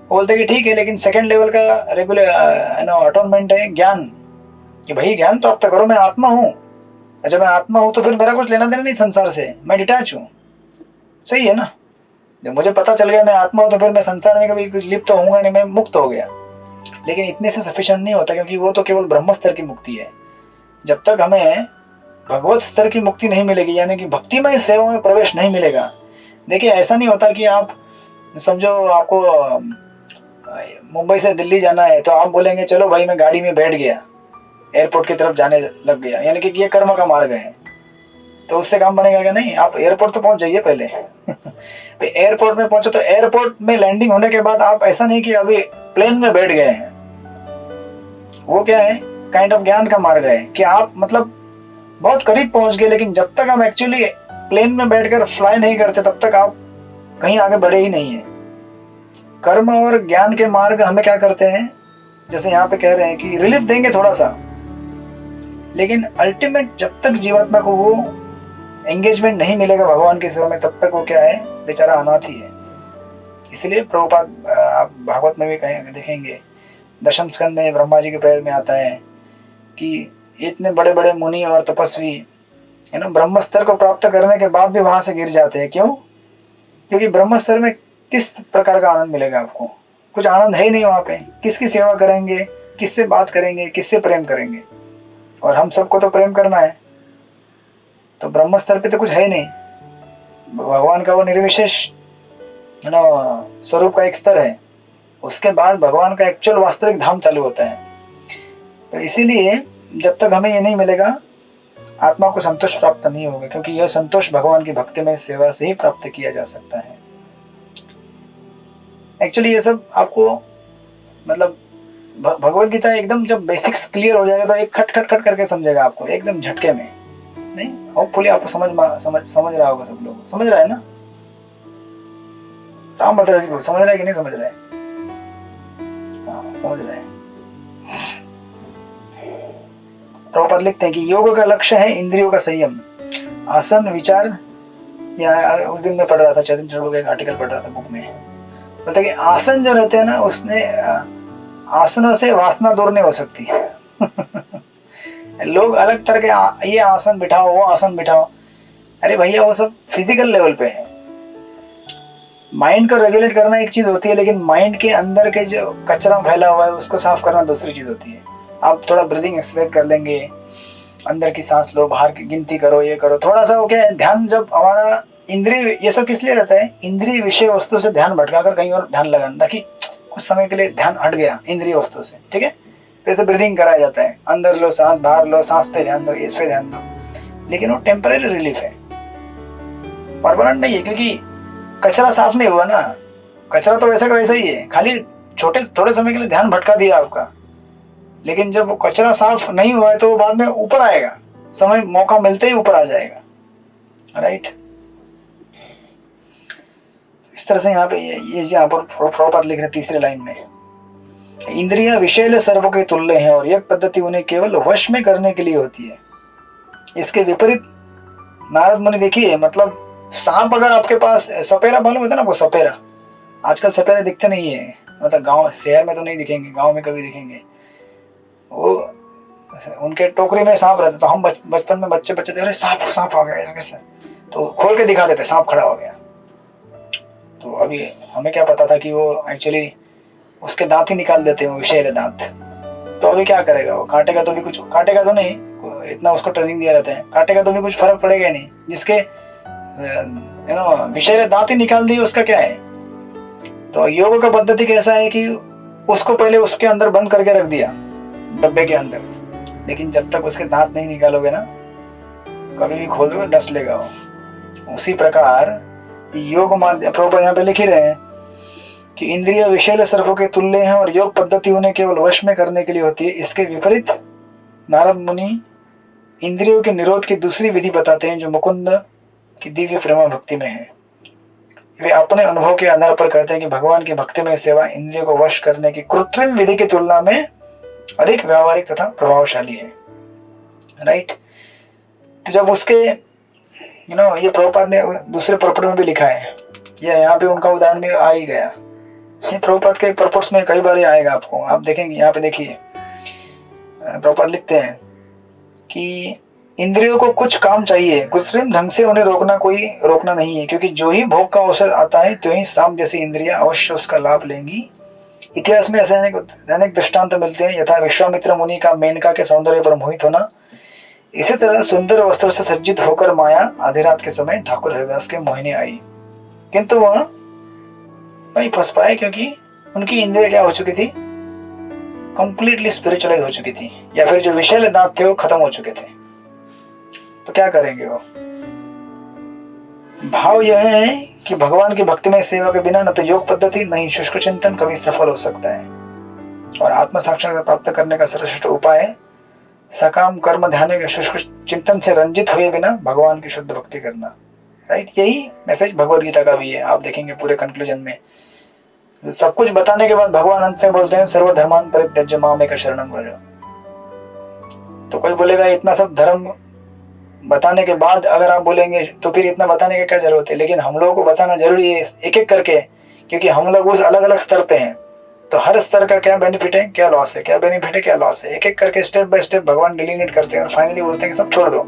बोलते हैं कि ठीक है, लेकिन सेकंड लेवल का रेगुलर अटोनमेंट है ज्ञान, कि भाई ज्ञान प्राप्त करो, मैं आत्मा हूँ। अच्छा, मैं आत्मा हूँ तो फिर मेरा कुछ लेना देना नहीं संसार से, मैं डिटैच हूँ, सही है ना। जब मुझे पता चल गया मैं आत्मा हूँ तो फिर मैं संसार में कभी कुछ लिप्त तो होऊंगा नहीं, मैं मुक्त हो गया। लेकिन इतने से सफिशिएंट नहीं होता, क्योंकि वो तो केवल ब्रह्म स्तर की मुक्ति है। जब तक हमें भगवत स्तर की मुक्ति नहीं मिलेगी, यानी कि भक्तिमय सेवा में प्रवेश नहीं मिलेगा। देखिए ऐसा नहीं होता कि आप समझो आपको मुंबई से दिल्ली जाना है तो आप बोलेंगे चलो भाई मैं गाड़ी में बैठ गया, एयरपोर्ट की तरफ जाने लग गया, यानी कि ये कर्म का मार्ग है, तो उससे काम बनेगा क्या? नहीं, आप एयरपोर्ट तो पहुंच जाइए पहले। एयरपोर्ट में पहुंचे तो एयरपोर्ट में लैंडिंग होने के बाद आप ऐसा नहीं कि अभी प्लेन में बैठ गए हैं। वो क्या है, काइंड ऑफ ज्ञान का मार्ग है कि आप मतलब बहुत करीब पहुंच गए, लेकिन जब तक हम एक्चुअली प्लेन में बैठकर फ्लाई नहीं करते तब तक आप कहीं आगे बढ़े ही नहीं है। कर्म और ज्ञान के मार्ग हमें क्या करते हैं, जैसे यहाँ पे कह रहे हैं कि रिलीफ देंगे थोड़ा सा, लेकिन अल्टीमेट जब तक जीवात्मा को वो एंगेजमेंट नहीं मिलेगा भगवान की सेवा में, तब तक वो क्या है, बेचारा अनाथ ही है। इसलिए प्रभुपाद आप भागवत में भी कहेंगे, देखेंगे दशम स्कंद में ब्रह्मा जी के प्रेयर में आता है कि इतने बड़े बड़े मुनि और तपस्वी है ना ब्रह्म स्तर को प्राप्त करने के बाद भी वहां से गिर जाते हैं। क्यों? क्योंकि ब्रह्म स्तर में किस प्रकार का आनंद मिलेगा आपको? कुछ आनंद है ही नहीं वहां पे। किसकी सेवा करेंगे, किससे बात करेंगे, किससे प्रेम करेंगे? और हम सबको तो प्रेम करना है, तो ब्रह्म स्तर पे तो कुछ है ही नहीं। भगवान का वो निर्विशेष है ना स्वरूप का एक स्तर है, उसके बाद भगवान का एक्चुअल वास्तविक धाम चालू होता है। तो इसीलिए जब तक हमें ये नहीं मिलेगा आत्मा को संतोष प्राप्त नहीं होगा, क्योंकि यह संतोष भगवान की भक्ति में सेवा से ही प्राप्त किया जा सकता है। एक्चुअली ये सब आपको मतलब भगवत गीता एकदम जब बेसिक्स क्लियर हो जाएगा तो एक खट खट खट करके समझेगा आपको एकदम झटके में। नहीं, होपफुली आपको समझ रहा होगा, सब लोग समझ रहा है ना? राम बता रहे समझ रहा है कि नहीं समझ रहा है? हाँ समझ रहे हैं। प्रभुपाद लिखते हैं कि योग का लक्ष्य है इंद्रियों का संयम, आसन विचार। या उस दिन मैं पढ़ रहा था, चैतन्य चरु का एक आर्टिकल पढ़ रहा था बुक में, बोलता है कि आसन जो रहते हैं ना, उसने आसनों से वासना दूर नहीं हो सकती। लोग अलग तरह के ये आसन बिठाओ, वो आसन बिठाओ, अरे भैया वो सब फिजिकल लेवल पे है। माइंड को रेगुलेट करना एक चीज होती है, लेकिन माइंड के अंदर के जो कचरा फैला हुआ है उसको साफ करना दूसरी चीज होती है। आप थोड़ा ब्रीदिंग एक्सरसाइज कर लेंगे, अंदर की सांस लो, बाहर की गिनती करो, ये करो थोड़ा सा। वो क्या है, ध्यान जब हमारा इंद्रिय, ये सब किस लिए रहता है, इंद्रिय विषय वस्तु से ध्यान भटकाकर कहीं और ध्यान लगाना, ताकि कुछ समय के लिए ध्यान हट गया इंद्रिय वस्तु से, ठीक है। तो ऐसे ब्रीदिंग कराया जाता है, अंदर लो सांस, बाहर लो सांस, पे ध्यान दो, इस पे ध्यान दो। लेकिन वो टेम्पररी रिलीफ है, परमानेंट नहीं है, क्योंकि कचरा साफ नहीं हुआ ना। कचरा तो वैसा का वैसा ही है, खाली थोड़े समय के लिए ध्यान भटका दिया आपका। लेकिन जब वो कचरा साफ नहीं हुआ है तो वो बाद में ऊपर आएगा, समय मौका मिलते ही ऊपर आ जाएगा, राइट। इस तरह से यहाँ पे ये यहाँ पर प्रॉपर लिख रहे तीसरे लाइन में, इंद्रियां विषैले सर्प के तुल्य हैं और यह पद्धति उन्हें केवल वश में करने के लिए होती है। इसके विपरीत नारद मुनि देखिए, मतलब सांप अगर आपके पास, सपेरा मालूम होता है ना आपको, सपेरा, आजकल सपेरे दिखते नहीं है, मतलब गांव शहर में तो नहीं दिखेंगे, गांव में कभी दिखेंगे। वो उनके टोकरी में सांप रहता, तो हम बचपन में बच्चे थे, अरे सांप आ गया, ऐसा कैसे, तो खोल के दिखा देते, सांप खड़ा हो गया। तो अभी हमें क्या पता था कि वो एक्चुअली उसके दांत ही निकाल देते हैं, विषैले दांत। तो अभी क्या करेगा वो, काटेगा तो भी कुछ, काटेगा तो नहीं, इतना उसको ट्रेनिंग दिया रहता है, काटेगा तो भी कुछ फर्क पड़ेगा नहीं। जिसके विषैले दांत ही निकाल दिए, उसका क्या है। तो योग का पद्धति कैसा है कि उसको पहले उसके अंदर बंद करके रख दिया, डब्बे के अंदर, लेकिन जब तक उसके दांत नहीं निकालोगे ना, कभी भी खोलोगे डस लेगा वो। उसी प्रकार योग मार्ग प्रभुपाद यहाँ पे लिख ही रहे हैं कि इंद्रिय विषैले सर्पों के तुल्य हैं और योग पद्धति उन्हें केवल वश में करने के लिए होती है। इसके विपरीत नारद मुनि इंद्रियों के निरोध की दूसरी विधि बताते हैं, जो मुकुंद की दिव्य प्रेमा भक्ति में है। वे अपने अनुभव के आधार पर कहते हैं कि भगवान की भक्ति में सेवा इंद्रियों को वश करने की कृत्रिम विधि की तुलना में अधिक व्यावहारिक तथा प्रभावशाली है, राइट। तो जब उसके ये प्रभुपाद ने दूसरे पर्पट में भी लिखा है, ये यहाँ पे उनका उदाहरण भी आ ही गया। ये प्रभुपाद के पर्पट्स में कई बार ये आएगा आपको, आप देखेंगे। यहाँ पे देखिए प्रभुपाद लिखते हैं कि इंद्रियों को कुछ काम चाहिए, कृत्रिम ढंग से उन्हें रोकना नहीं है, क्योंकि जो ही भोग का अवसर आता है तो ही सांप जैसी इंद्रियां अवश्य उसका लाभ लेंगी। इतिहास में ऐसे अनेक दृष्टांत मिलते हैं, यथा विश्वामित्र मुनि का मेनका के सौंदर्य पर मोहित होना। इसी तरह सुंदर वस्त्रों से सज्जित होकर माया आधी रात के समय ठाकुर हरिदास के मोहिनी आई, किंतु वह वहीं फंस पाए, क्योंकि उनकी इंद्रियां क्या हो चुकी थी, कंप्लीटली स्पिरिचुअलाइज हो चुकी थी, या फिर जो विषैले दांत थे वो खत्म हो चुके थे। तो क्या करेंगे वो? भाव यह है कि भगवान की भक्ति में सेवा के बिना न तो योग पद्धति न ही शुष्क चिंतन कभी सफल हो सकता है, और आत्म साक्षात्कार प्राप्त करने का सर्वश्रेष्ठ उपाय है सकाम कर्म ध्यान के शुष्क चिंतन से रंजित हुए बिना भगवान की शुद्ध भक्ति करना। राइट, यही मैसेज भगवद गीता का भी है। आप देखेंगे पूरे कंक्लूजन में सब कुछ बताने के बाद भगवान अंत में बोलते हैं सर्वधर्मान परित्यज्य मामेक शरणं व्रज। तो कोई बोलेगा इतना सब धर्म बताने के बाद अगर आप बोलेंगे तो फिर इतना बताने की क्या जरूरत है? लेकिन हम लोगों को बताना जरूरी है एक एक करके, क्योंकि हम लोग उस अलग अलग स्तर पे हैं। तो हर स्तर का क्या बेनिफिट है, क्या लॉस है, क्या बेनिफिट है, क्या लॉस है, एक एक करके स्टेप बाय स्टेप भगवान डिलीनेट करते हैं और फाइनली बोलते हैं कि सब छोड़ दो,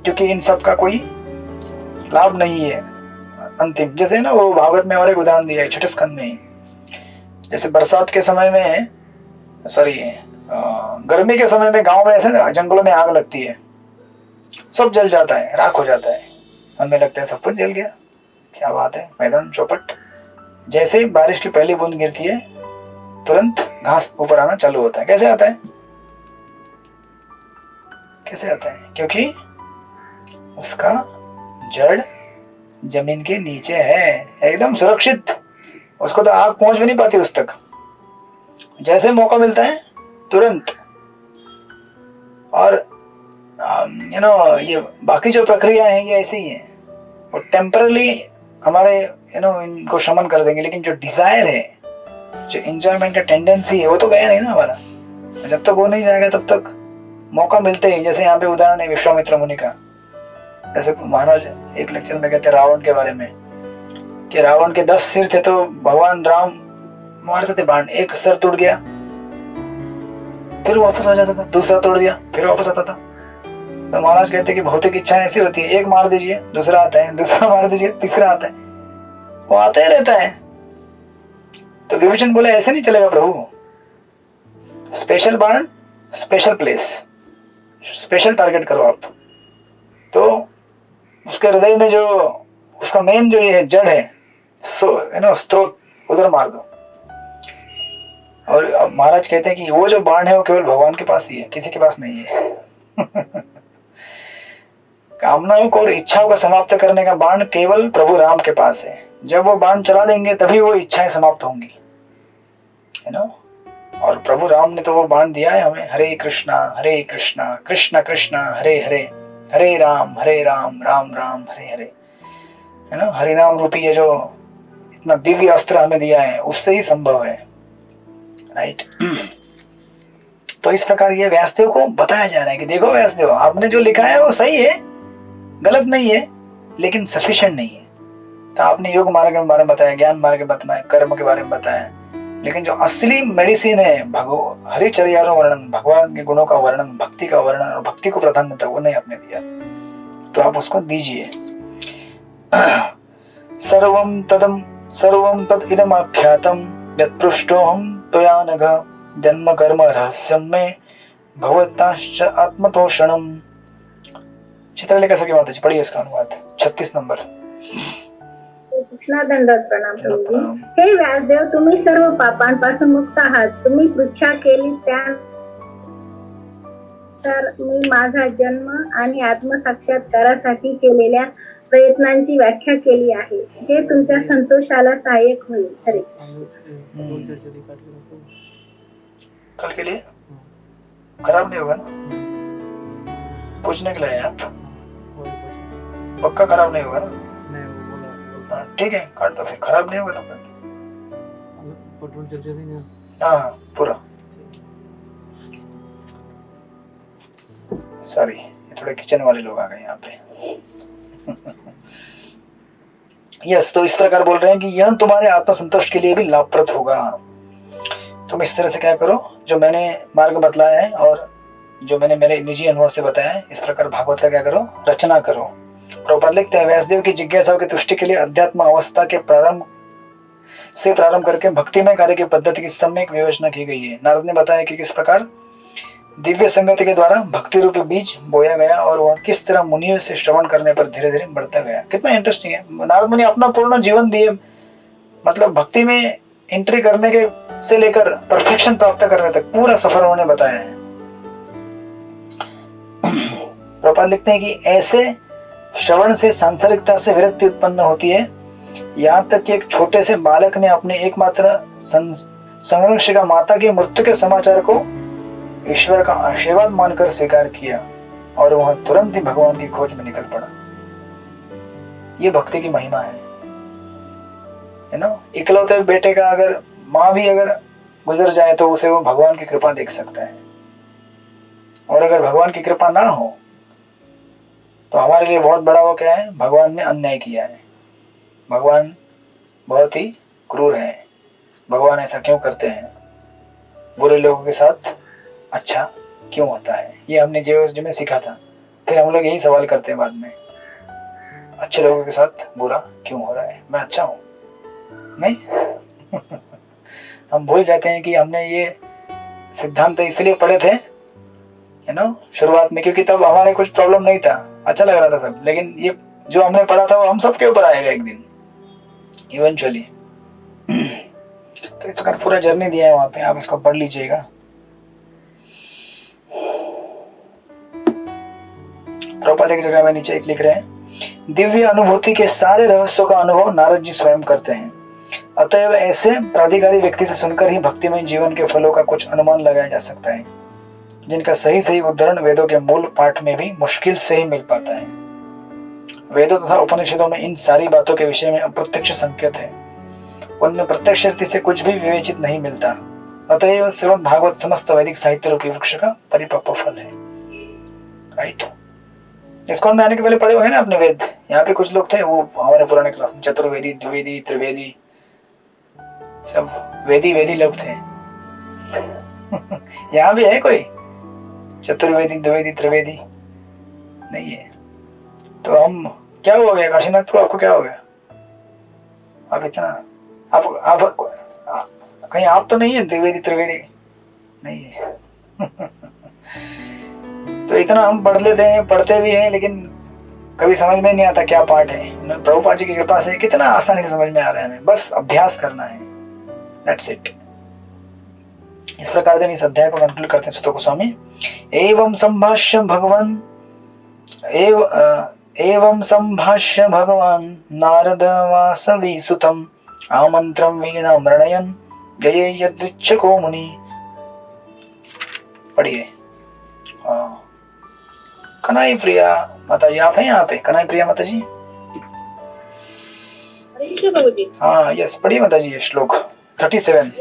क्योंकि इन सब का कोई लाभ नहीं है अंतिम। जैसे ना वो भागवत में और एक उदाहरण दिया है छठे स्कंद में, जैसे बरसात के समय में गर्मी के समय में गांव में ऐसे ना जंगलों में आग लगती है, सब जल जाता है, राख हो जाता है, हमें लगता है सब कुछ जल गया, क्या बात है, मैदान चौपट। जैसे ही बारिश की पहली बूंद गिरती है तुरंत घास ऊपर आना चालू होता है। कैसे आता है? कैसे आता है? क्योंकि उसका जड़ जमीन के नीचे है, एकदम सुरक्षित, उसको तो आग पहुंच भी नहीं पाती उस तक। जैसे मौका मिलता है तुरंत। और ये बाकी जो प्रक्रिया है ये ऐसे ही है, वो टेम्परली हमारे इनको शमन कर देंगे, लेकिन जो डिजायर है, जो एंजॉयमेंट का टेंडेंसी है, वो तो गया नहीं ना हमारा। जब तक वो नहीं जाएगा तब तक मौका मिलते ही, जैसे यहाँ पे उदाहरण है विश्वामित्र मुनि का। जैसे महाराज एक लेक्चर में कहते हैं रावण के बारे में कि रावण के 10 सिर थे तो भगवान राम मारते थे बाण, एक सर टूट गया फिर वापस आ जाता था, दूसरा तोड़ दिया फिर वापस आता था। तो महाराज कहते हैं कि भौतिक इच्छा ऐसी होती है, एक मार दीजिए दूसरा आता है, दूसरा मार दीजिए तीसरा आता है, वो आता ही रहता है। तो विभीषण बोले ऐसे नहीं चलेगा प्रभु, स्पेशल बाण, स्पेशल प्लेस, स्पेशल टारगेट करो आप। तो उसके हृदय में जो उसका मेन जो ये है जड़ है, स्रोत, उधर मार दो। और महाराज कहते हैं कि वो जो बाण है वो केवल भगवान के पास ही है, किसी के पास नहीं है। कामनाओं को और इच्छाओं को समाप्त करने का बाण केवल प्रभु राम के पास है। जब वो बाण चला देंगे तभी वो इच्छाएं समाप्त होंगी, और प्रभु राम ने तो वो बाण दिया है हमें, हरे कृष्णा कृष्ण कृष्ण हरे हरे, हरे राम राम राम हरे हरे, है ना। हरि नाम रूपी ये जो इतना दिव्य अस्त्र हमें दिया है उससे ही संभव है, राइट। तो इस प्रकार ये व्यासदेव को बताया जा रहा है कि देखो व्यासदेव, आपने जो लिखा है वो सही है, गलत नहीं है, लेकिन सफिशिएंट नहीं है। तो आपने योग मार्ग के बारे में बताया, ज्ञान मार्ग के बारे में बताया, कर्म के बारे में बताया, लेकिन जो असली मेडिसिन है हरिचर्यारों वर्णन, भगवान के गुणों का वर्णन, भक्ति का वर्णन और भक्ति को प्राधान्यता, वो नहीं आपने दिया। तो आप उसको दीजिए। सर्वं तद इदम आख्यातम यत्पृष्टोहम त्वया नघ जन्म कर्म रहस्यम में भगवताश्च आत्मतोषणम। चित्रलेखा सखी माता जी पढ़िए इसका अनुवाद 36 नंबर। कृष्णा दंडवत प्रणाम प्रभुजी। हे व्यासदेव, तुम्ही सर्व पापांपासून मुक्त आहात। तुम्ही पृच्छा केली त्यानंतर मी माझा जन्म आणि आत्मसाक्षात्कारासाठी केलेल्या प्रयत्नांची व्याख्या केली आहे। हे तुमच्या संतोषाला सहाय्यक होईल। हरे कल के लिए खराब नहीं होगा ना? पूछने के लिए आप पक्का खराब नहीं होगा ना? ठीक है, काट दो फिर, खराब नहीं होगा तो हाँ पूरा। सॉरी, ये थोड़े किचन वाले लोग आ गए यहाँ पे। यस, तो इस प्रकार बोल रहे हैं कि यह तुम्हारे आत्मसंतोष के लिए भी लाभप्रद होगा। तुम इस तरह से क्या करो, जो मैंने मार्ग बतलाया है और जो मैंने मेरे निजी अनुभव से बताया है, इस प्रकार भागवत का क्या करो, रचना करो। प्रभुपाद लिखते हैं, व्यासदेव की जिज्ञासाओं की तुष्टि के लिए अध्यात्म अवस्था के प्रारंभ करके भक्तिमय कार्य की पद्धति की सम्यक विवेचना की गई है। नारद ने बताया कि किस प्रकार दिव्य संगति के द्वारा भक्ति रूपी बीज बोया गया और वह किस तरह मुनियों से श्रवण करने पर धीरे धीरे बढ़ता गया। कितना इंटरेस्टिंग है। नारद मुनि अपना पूर्ण जीवन दिए, मतलब भक्ति में एंट्री करने के से लेकर परफेक्शन प्राप्त करने तक पूरा सफर उन्होंने बताया है। प्रभुपाद लिखते हैं कि ऐसे श्रवण से सांसारिकता से विरक्ति उत्पन्न होती है, यहाँ तक कि एक छोटे से बालक ने अपने एकमात्र संरक्षिका माता की मृत्यु के समाचार को ईश्वर का आशीर्वाद मानकर स्वीकार किया और वह तुरंत ही भगवान की खोज में निकल पड़ा। ये भक्ति की महिमा है ना। इकलौते बेटे का अगर माँ भी अगर गुजर जाए तो उसे वो भगवान की कृपा देख सकता है, और अगर भगवान की कृपा ना हो तो हमारे लिए बहुत बड़ा वो क्या है, भगवान ने अन्याय किया है। भगवान बहुत ही क्रूर है। भगवान ऐसा क्यों करते हैं, बुरे लोगों के साथ अच्छा क्यों होता है, ये हमने जीवन में सीखा था। फिर हम लोग यही सवाल करते हैं बाद में, अच्छे लोगों के साथ बुरा क्यों हो रहा है, मैं अच्छा हूं नहीं। हम भूल जाते हैं कि हमने ये सिद्धांत इसलिए पढ़े थे शुरुआत में, क्योंकि तब हमारे कुछ प्रॉब्लम नहीं था, अच्छा लग रहा था सब। लेकिन ये जो हमने पढ़ा था वो हम सबके ऊपर आएगा एक दिन इवेंचुअली। तो इसका पूरा जर्नी दिया है वहां पे, आप इसको पढ़ लीजिएगा। प्रभुपाद एक जगह में नीचे एक लिख रहे हैं, दिव्य अनुभूति के सारे रहस्यों का अनुभव नारद जी स्वयं करते हैं, अतएव ऐसे प्राधिकारी व्यक्ति से सुनकर ही भक्तिमय जीवन के फलों का कुछ अनुमान लगाया जा सकता है, जिनका सही सही उद्धरण वेदों के मूल पाठ में भी मुश्किल से ही मिल पाता है। वेदों तथा उपनिषदों में इन सारी बातों के विषय में अप्रत्यक्ष संकेत है, उनमें प्रत्यक्ष रीति से कुछ भी विवेचित नहीं मिलता। अतएव श्रीमद् भागवत समस्त वैदिक साहित्य रूपी वृक्ष का परिपक्व फल है। राइट, इस्कॉन में आने के पहले पढ़े हुए ना आपने वेद। यहाँ पे कुछ लोग थे, वो हमारे पुराने क्लास में चतुर्वेदी, द्विवेदी, त्रिवेदी, सब वेदी लोग थे। यहाँ भी है कोई चतुर्वेदी, द्विवेदी, त्रिवेदी? नहीं है। तो हम क्या हो गया काशीनाथ प्रभु, आपको क्या हो गया? आप इतना आप कहीं आप तो नहीं है द्विवेदी त्रिवेदी? नहीं है। तो इतना हम पढ़ लेते हैं, पढ़ते भी हैं, लेकिन कभी समझ में नहीं आता क्या पाठ है। प्रभुपाद जी की कृपा से कितना आसानी से समझ में आ रहा है हमें, बस अभ्यास करना है, दैट्स इट। इस प्रकार से इस अध्याय को कंक्लूड करते हैं सुत गोस्वामी। एवं संभाष्य भगवान नारद वासवी सुतम आमंत्रम वीणा मृणयन जये यदृच्छको मुनि। पढ़िए। कनाई प्रिया माता जी, आप हैं यहाँ पे? कनाई प्रिया माता जी, हाँ यस, पढ़िए माता जी ये श्लोक 37।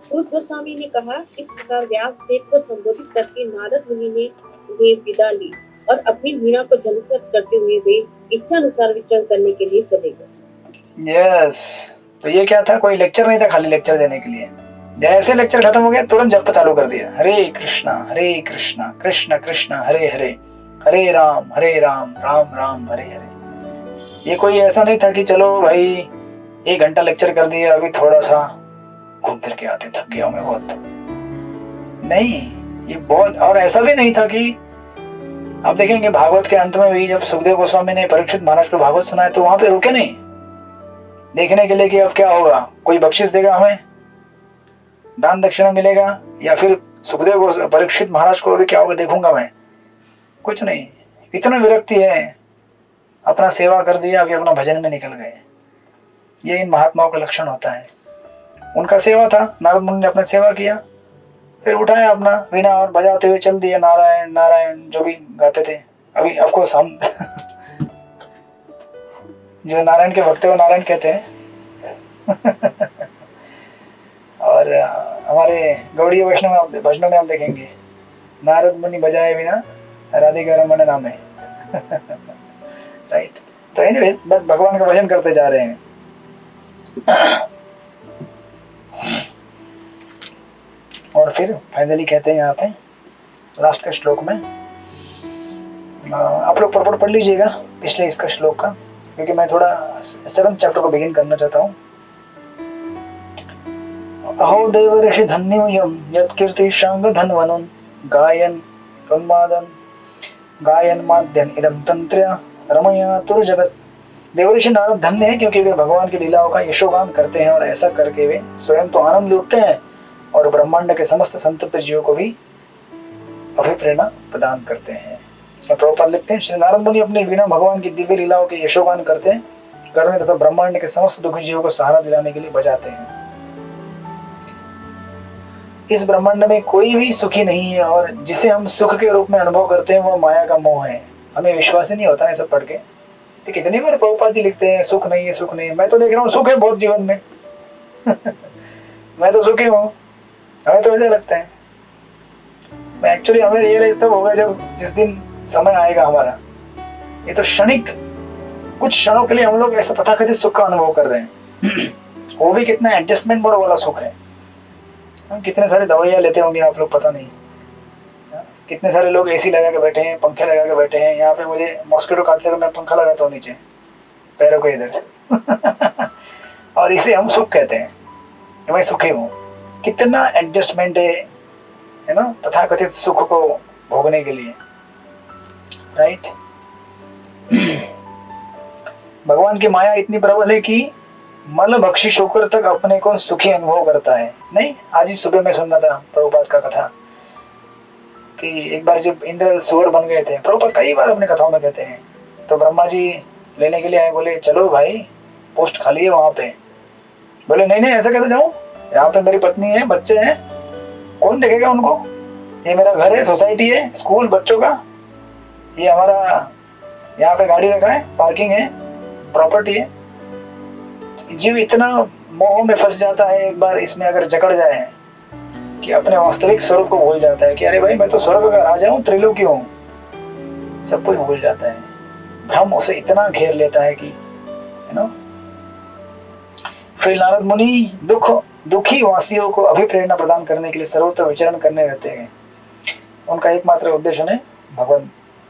सूत गोस्वामी ने कहा, इस प्रकार व्यास देव को संबोधित करके नारद मुनि ने उन्हें विदा ली और अपनी वीणा को झलकत करते हुए वे इच्छा अनुसार विचरण करने के लिए चले गए। यस, तो ये क्या था, कोई लेक्चर नहीं था खाली लेक्चर देने के लिए। जैसे लेक्चर खत्म हो गया तुरंत जप चालू कर दिया, हरे कृष्णा कृष्ण कृष्ण हरे हरे, हरे राम राम राम हरे हरे। ये कोई ऐसा नहीं था कि चलो भाई 1 घंटा लेक्चर कर दिया, अभी थोड़ा सा घूम फिर के आते, थक गया मैं बहुत। नहीं, ये बहुत, और ऐसा भी नहीं था कि आप देखेंगे भागवत के अंत में भी जब सुखदेव गोस्वामी ने परीक्षित महाराज को भागवत सुनाया तो वहां पे रुके नहीं देखने के लिए कि अब क्या होगा, कोई बख्शिश देगा हमें, दान दक्षिणा मिलेगा, या फिर सुखदेव परीक्षित महाराज को अभी क्या होगा देखूंगा मैं, कुछ नहीं। इतना विरक्ति है, अपना सेवा कर दिया, अभी अपना भजन में निकल गए। ये इन महात्माओं का लक्षण होता है। उनका सेवा था, नारद मुनि ने अपना सेवा किया, फिर उठाया अपना वीणा और बजाते हुए चल दिए, नारायण नारायण जो भी गाते थे। अभी आपको हम जो नारायण के भक्त को नारायण कहते हैं। और हमारे गौड़ीय वैष्णव भजनों में आप देखेंगे, नारद मुनि बजाए वीणा राधिका रमण नामे। राइट, तो एनीवेज, बट भगवान का भजन करते जा रहे हैं। और फिर फाइनली कहते हैं यहाँ पे, लास्ट के श्लोक में। आप लोग प्रॉपर पढ़ लीजिएगा पिछले इसका श्लोक का, क्योंकि मैं थोड़ा 7th चैप्टर को बिगिन करना चाहता हूँ। अहो देव ऋषि धन्योऽयं यत्कीर्ति शांग धन्वनुन् गायन उन्मादन गायन माद्यन इदम तंत्र्या रमया तुर जगत। देवऋषि नारद धन्य है क्योंकि वे भगवान की लीलाओं का यशोगान करते हैं, और ऐसा करके वे स्वयं तो आनंद लूटते हैं और ब्रह्मांड के समस्त संतप्त जीवों को भी अभिप्रेरणा प्रदान करते हैं। प्रभुपाद लिखते हैं, श्री नारद मुनि अपने बिना भगवान की दिव्य लीलाओं के यशोगान करते तथा ब्रह्मांड के समस्त दुखी जीवों को सहारा दिलाने के लिए बजाते हैं। इस ब्रह्मांड में कोई भी सुखी नहीं है, और जिसे हम सुख के रूप में अनुभव करते हैं वह माया का मोह है। हमें विश्वास ही नहीं होता है सब पढ़ के। तो कितनी बार प्रभुपाद जी लिखते हैं सुख नहीं है, सुख नहीं है। मैं तो देख रहा हूँ सुख है बहुत जीवन में मैं तो सुखी हूँ, हमें तो ऐसा लगता है। मैं एक्चुअली हमें रियलाइज तब होगा जब जिस दिन समय आएगा हमारा। ये तो क्षणिक कुछ क्षणों के लिए हम लोग ऐसा तथाकथित सुख का अनुभव कर रहे हैं वो भी कितना एडजस्टमेंट मोड वाला सुख है। हम कितने सारे दवाइयाँ लेते होंगे आप लोग, पता नहीं। कितने सारे लोग एसी लगा के बैठे हैं, पंखे लगा के बैठे हैं। यहाँ पे मुझे मॉस्किटो काटते तो मैं पंखा लगाता हूँ नीचे पैरों को इधर और इसे हम सुख कहते हैं कि मैं सुखी हूँ। कितना एडजस्टमेंट है ना तथाकथित सुख को भोगने के लिए, राइट। भगवान की माया इतनी प्रबल है कि मल भक्षी होकर तक अपने को सुखी अनुभव करता है। नहीं, आज ही सुबह में सुनना था प्रभुपाद का कथा कि एक बार जब इंद्र सुअर बन गए थे, प्रभुपाद कई बार अपने कथाओं में कहते हैं, तो ब्रह्मा जी लेने के लिए आए। बोले चलो भाई पोस्ट खाली है वहां पे। बोले नहीं नहीं ऐसा कैसे जाऊं, यहाँ पे मेरी पत्नी है, बच्चे हैं, कौन देखेगा उनको। ये मेरा घर है, सोसाइटी है, स्कूल बच्चों का, ये हमारा यहाँ पे गाड़ी रखा है, पार्किंग है, प्रॉपर्टी है। जीव इतना मोह में फंस जाता है एक बार इसमें अगर जकड़ जाए कि अपने वास्तविक स्वरूप को भूल जाता है कि अरे भाई मैं तो स्वर्ग का राजा हूँ, त्रिलोकी हूँ, सब कुछ भूल जाता है। भ्रम उसे इतना घेर लेता है कि यू नो। फिर नारद मुनि दुखी वासियों को अभिप्रेरणा प्रदान करने के लिए सर्वत्र विचरण करने रहते हैं। उनका एकमात्र उद्देश्य उन्हें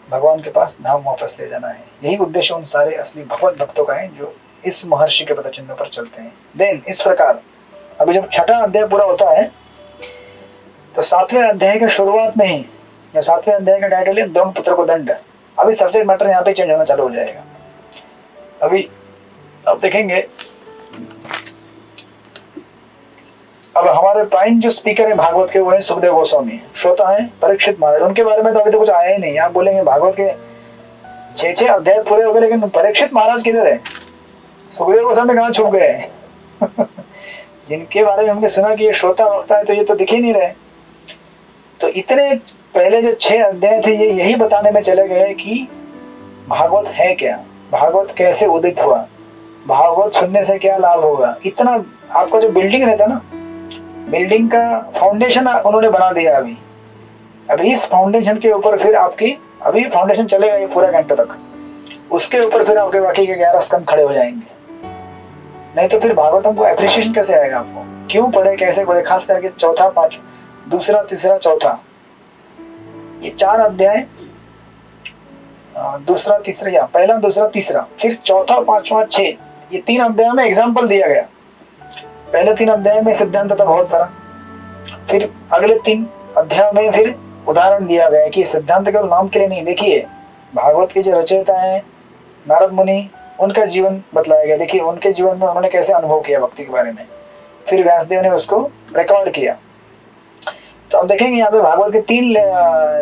भगवान के पास धाम वापस ले जाना है। यही उद्देश्य उन सारे असली भगवत भक्तों का है जो इस महर्षि के पदचिन्ह पर चलते हैं। देन इस प्रकार अभी जब 6वां अध्याय पूरा होता है तो 7वें अध्याय के शुरुआत में ही, 7वें अध्याय का टाइटल है द्रोण पुत्र को दंड। अभी सब्जेक्ट मैटर यहाँ पे चेंज होना चालू हो जाएगा। अभी अब देखेंगे, अब हमारे प्राइम जो स्पीकर है भागवत के वो है सुखदेव गोस्वामी, श्रोता है परीक्षित महाराज। उनके बारे में तो अभी तो कुछ आया ही नहीं। आप बोलेंगे भागवत के 6 अध्याय पूरे हो गए, लेकिन परीक्षित महाराज किधर है, सुखदेव गोस्वामी कहाँ छुप गए जिनके बारे में हमने सुना कि ये श्रोता वक्ता है, तो ये तो दिख ही नहीं रहे। तो इतने पहले जो 6 अध्याय थे ये यही बताने में चले गए कि भागवत है क्या, भागवत कैसे उदित हुआ, भागवत सुनने से क्या लाभ होगा। इतना आपका जो बिल्डिंग रहता ना, बिल्डिंग का फाउंडेशन उन्होंने बना दिया। अभी इस फाउंडेशन के ऊपर फिर आपकी अभी फाउंडेशन चलेगा ये पूरा घंटे तक, उसके ऊपर फिर आपके बाकी के 11 स्कंद खड़े हो जाएंगे। नहीं तो फिर भागवतम को एप्रिसिएशन कैसे आएगा आपको, क्यों पढ़े, कैसे पढ़े, खास करके 4था, 5, दूसरा, तीसरा, चौथा, ये 4 अध्याय, दूसरा, तीसरा, या पहला, दूसरा, तीसरा, फिर चौथा, 5वां, 6, ये 3 अध्याय में एग्जाम्पल दिया गया। पहले 3 अध्याय में सिद्धांत था बहुत सारा, फिर अगले 3 अध्याय में फिर उदाहरण दिया गया कि सिद्धांत केवल नाम के लिए नहीं। देखिए भागवत के जो रचयिता हैं नारद मुनि, उनका जीवन बतलाया गया। देखिए उनके जीवन में उन्होंने कैसे अनुभव किया भक्ति के बारे में, फिर व्यासदेव ने उसको रिकॉर्ड किया। तो अब देखेंगे यहाँ पे भागवत के 3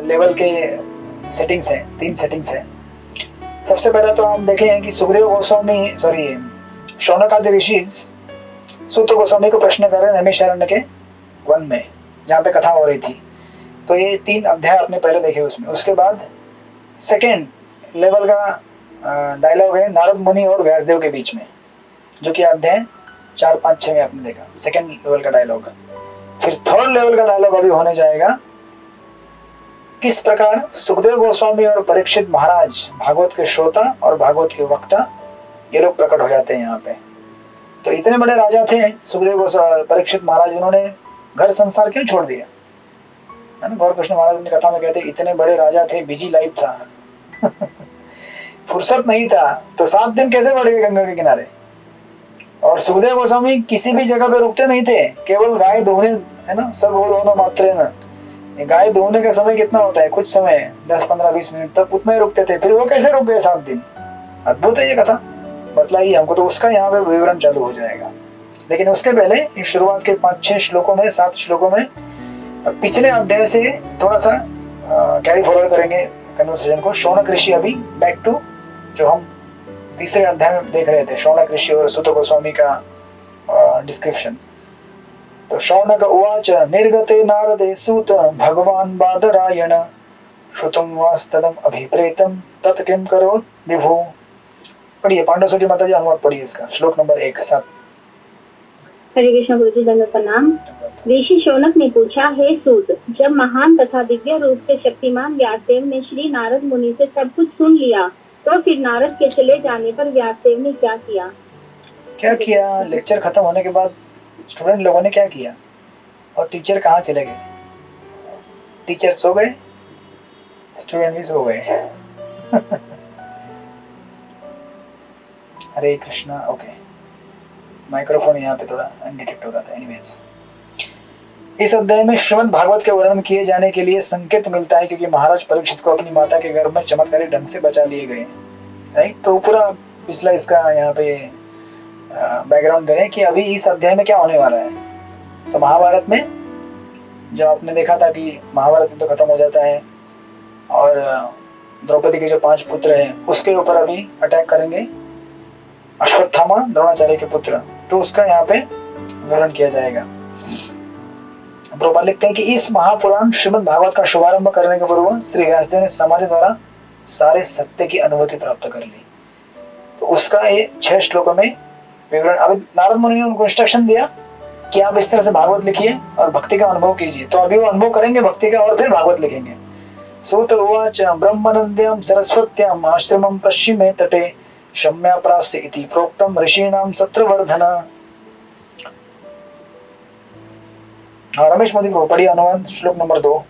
लेवल के सेटिंग्स हैं, 3 सेटिंग्स हैं। सबसे पहला तो हम देखें कि सुखदेव गोस्वामी शौनक आदि ऋषि सूत गोस्वामी को प्रश्न कर रहे हैं नैमिषारण्य के वन में जहाँ पे कथा हो रही थी। तो ये 3 अध्याय आपने पहले देखे उसमें। उसके बाद सेकेंड लेवल का डायलॉग है नारद मुनि और व्यासदेव के बीच में, जो कि अध्याय 4, 5, 6 में आपने देखा, सेकेंड लेवल का डायलॉग। फिर थर्ड लेवल का डायलॉग अभी होने जाएगा, किस प्रकार सुखदेव गोस्वामी और परीक्षित महाराज भागवत के श्रोता और भागवत के वक्ता ये लोग प्रकट हो जाते हैं यहाँ पे। तो इतने बड़े राजा थे सुखदेव गोस्वामी, परीक्षित महाराज, उन्होंने घर संसार क्यों छोड़ दिया, है ना। गौर कृष्ण महाराज अपनी कथा में कहते इतने बड़े राजा थे, बिजी लाइफ था फुर्सत नहीं था, तो 7 दिन कैसे बढ़ गए गंगा के किनारे। और सुखदेव गोस्वामी किसी भी जगह पे रुकते नहीं थे, केवल गाय धोने, है ना, सब वो दोनों मात्रे ना, गाय धोने का समय कितना होता है, कुछ समय 10-15-20 मिनट तक, उतना ही रुकते थे। फिर वो कैसे रुक गए 7 दिन? अद्भुत है ये कथा, बतलाइए हमको। तो उसका यहाँ पे विवरण चालू हो जाएगा, लेकिन उसके पहले इस शुरुआत के 5-6 श्लोकों में, 7 श्लोकों में पिछले अध्याय से थोड़ा सा कैरी फॉरवर्ड करेंगे कन्वर्सेशन को। शौनक ऋषि, अभी बैक टू जो हम तीसरे अध्याय में देख रहे थे, शौनक ऋषि और सुत गोस्वामी का डिस्क्रिप्शन। तो शौनक उवाच निर्गते नारदे सूत भगवान बादरायण श्रुतम वास्तदम अभिप्रेतम तत् किम करो विभु। पढ़िए पांडव की माता जी अनुवाद पढ़िए इसका, श्लोक नंबर 1-7। हरे कृष्ण गुरुजी, दंडवत प्रणाम। ऋषि शौनक ने पूछा, हे सूत, जब महान तथा दिव्य रूप से शक्तिमान व्यासदेव ने श्री नारद मुनि से सब कुछ सुन लिया, तो फिर नारद के चले जाने पर व्यासदेव ने क्या किया? क्या किया? लेक्चर खत्म होने के बाद स्टूडेंट लोगों ने क्या किया, और टीचर कहाँ चले गए? टीचर सो गए, स्टूडेंट भी सो गए हरे कृष्णा। ओके, माइक्रोफोन यहाँ पे थोड़ा अनडिटेक्ट हो रहा था। एनीवेज, इस अध्याय में श्रीमद् भागवत के वर्णन किए जाने के लिए संकेत मिलता है, क्योंकि महाराज परीक्षित को अपनी माता के गर्भ में चमत्कारी ढंग से बचा लिए गए, राइट। तो पूरा पिछला इसका यहाँ पे बैकग्राउंड दे रहे हैं कि अभी इस अध्याय में क्या होने वाला है। तो महाभारत में जो आपने देखा था कि महाभारत तो खत्म हो जाता है और द्रौपदी के जो 5 पुत्र हैं उसके ऊपर अभी अटैक करेंगे अश्वत्थामा, द्रोणाचार्य के पुत्र। तो उसका यहाँ पे विवरण किया जाएगा। प्रभुपाद लिखते हैं कि इस महापुराण श्रीमद् भागवत का शुभारंभ करने के पूर्व श्री व्यासदेव ने समाज द्वारा सारे सत्य की अनुभूति प्राप्त कर ली। तो उसका ये 6 श्लोकों में विवरण। अभी नारद मुनि ने उनको इंस्ट्रक्शन दिया कि आप इस तरह से भागवत लिखिए और भक्ति का अनुभव कीजिए। तो अभी वो अनुभव करेंगे भक्ति का और फिर भागवत लिखेंगे। सूत उवाच ब्रह्मनद्यां सरस्वत्यां आश्रमं पश्चिमे तटे शम्या प्रास्य इति प्रोक्तम ऋषीणां सत्रवर्धन। रमेश मोदी को पढ़िए अनुवाद, श्लोक नंबर 2।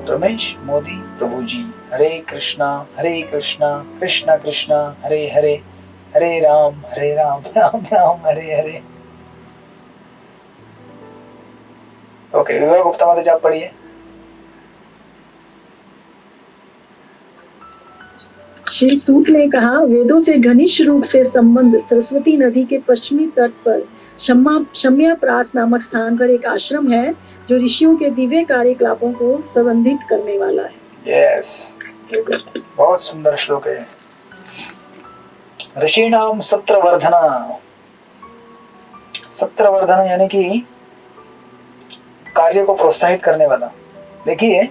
रमेश मोदी प्रभु जी। हरे कृष्णा कृष्णा कृष्णा हरे हरे, हरे राम राम राम हरे हरे। ओके, विवेक गुप्ता माता जी आप पढ़िए। श्री सूत ने कहा, वेदों से घनिष्ठ रूप से संबंध सरस्वती नदी के पश्चिमी तट पर शम्याप्रास नामक स्थान पर एक आश्रम है जो ऋषियों के दिव्य कार्यकलापों को संबंधित करने वाला है। यस, बहुत सुंदर श्लोक है। ऋषिणाम सत्रवर्धना, सत्रवर्धना यानी कि कार्य को प्रोत्साहित करने वाला। देखिए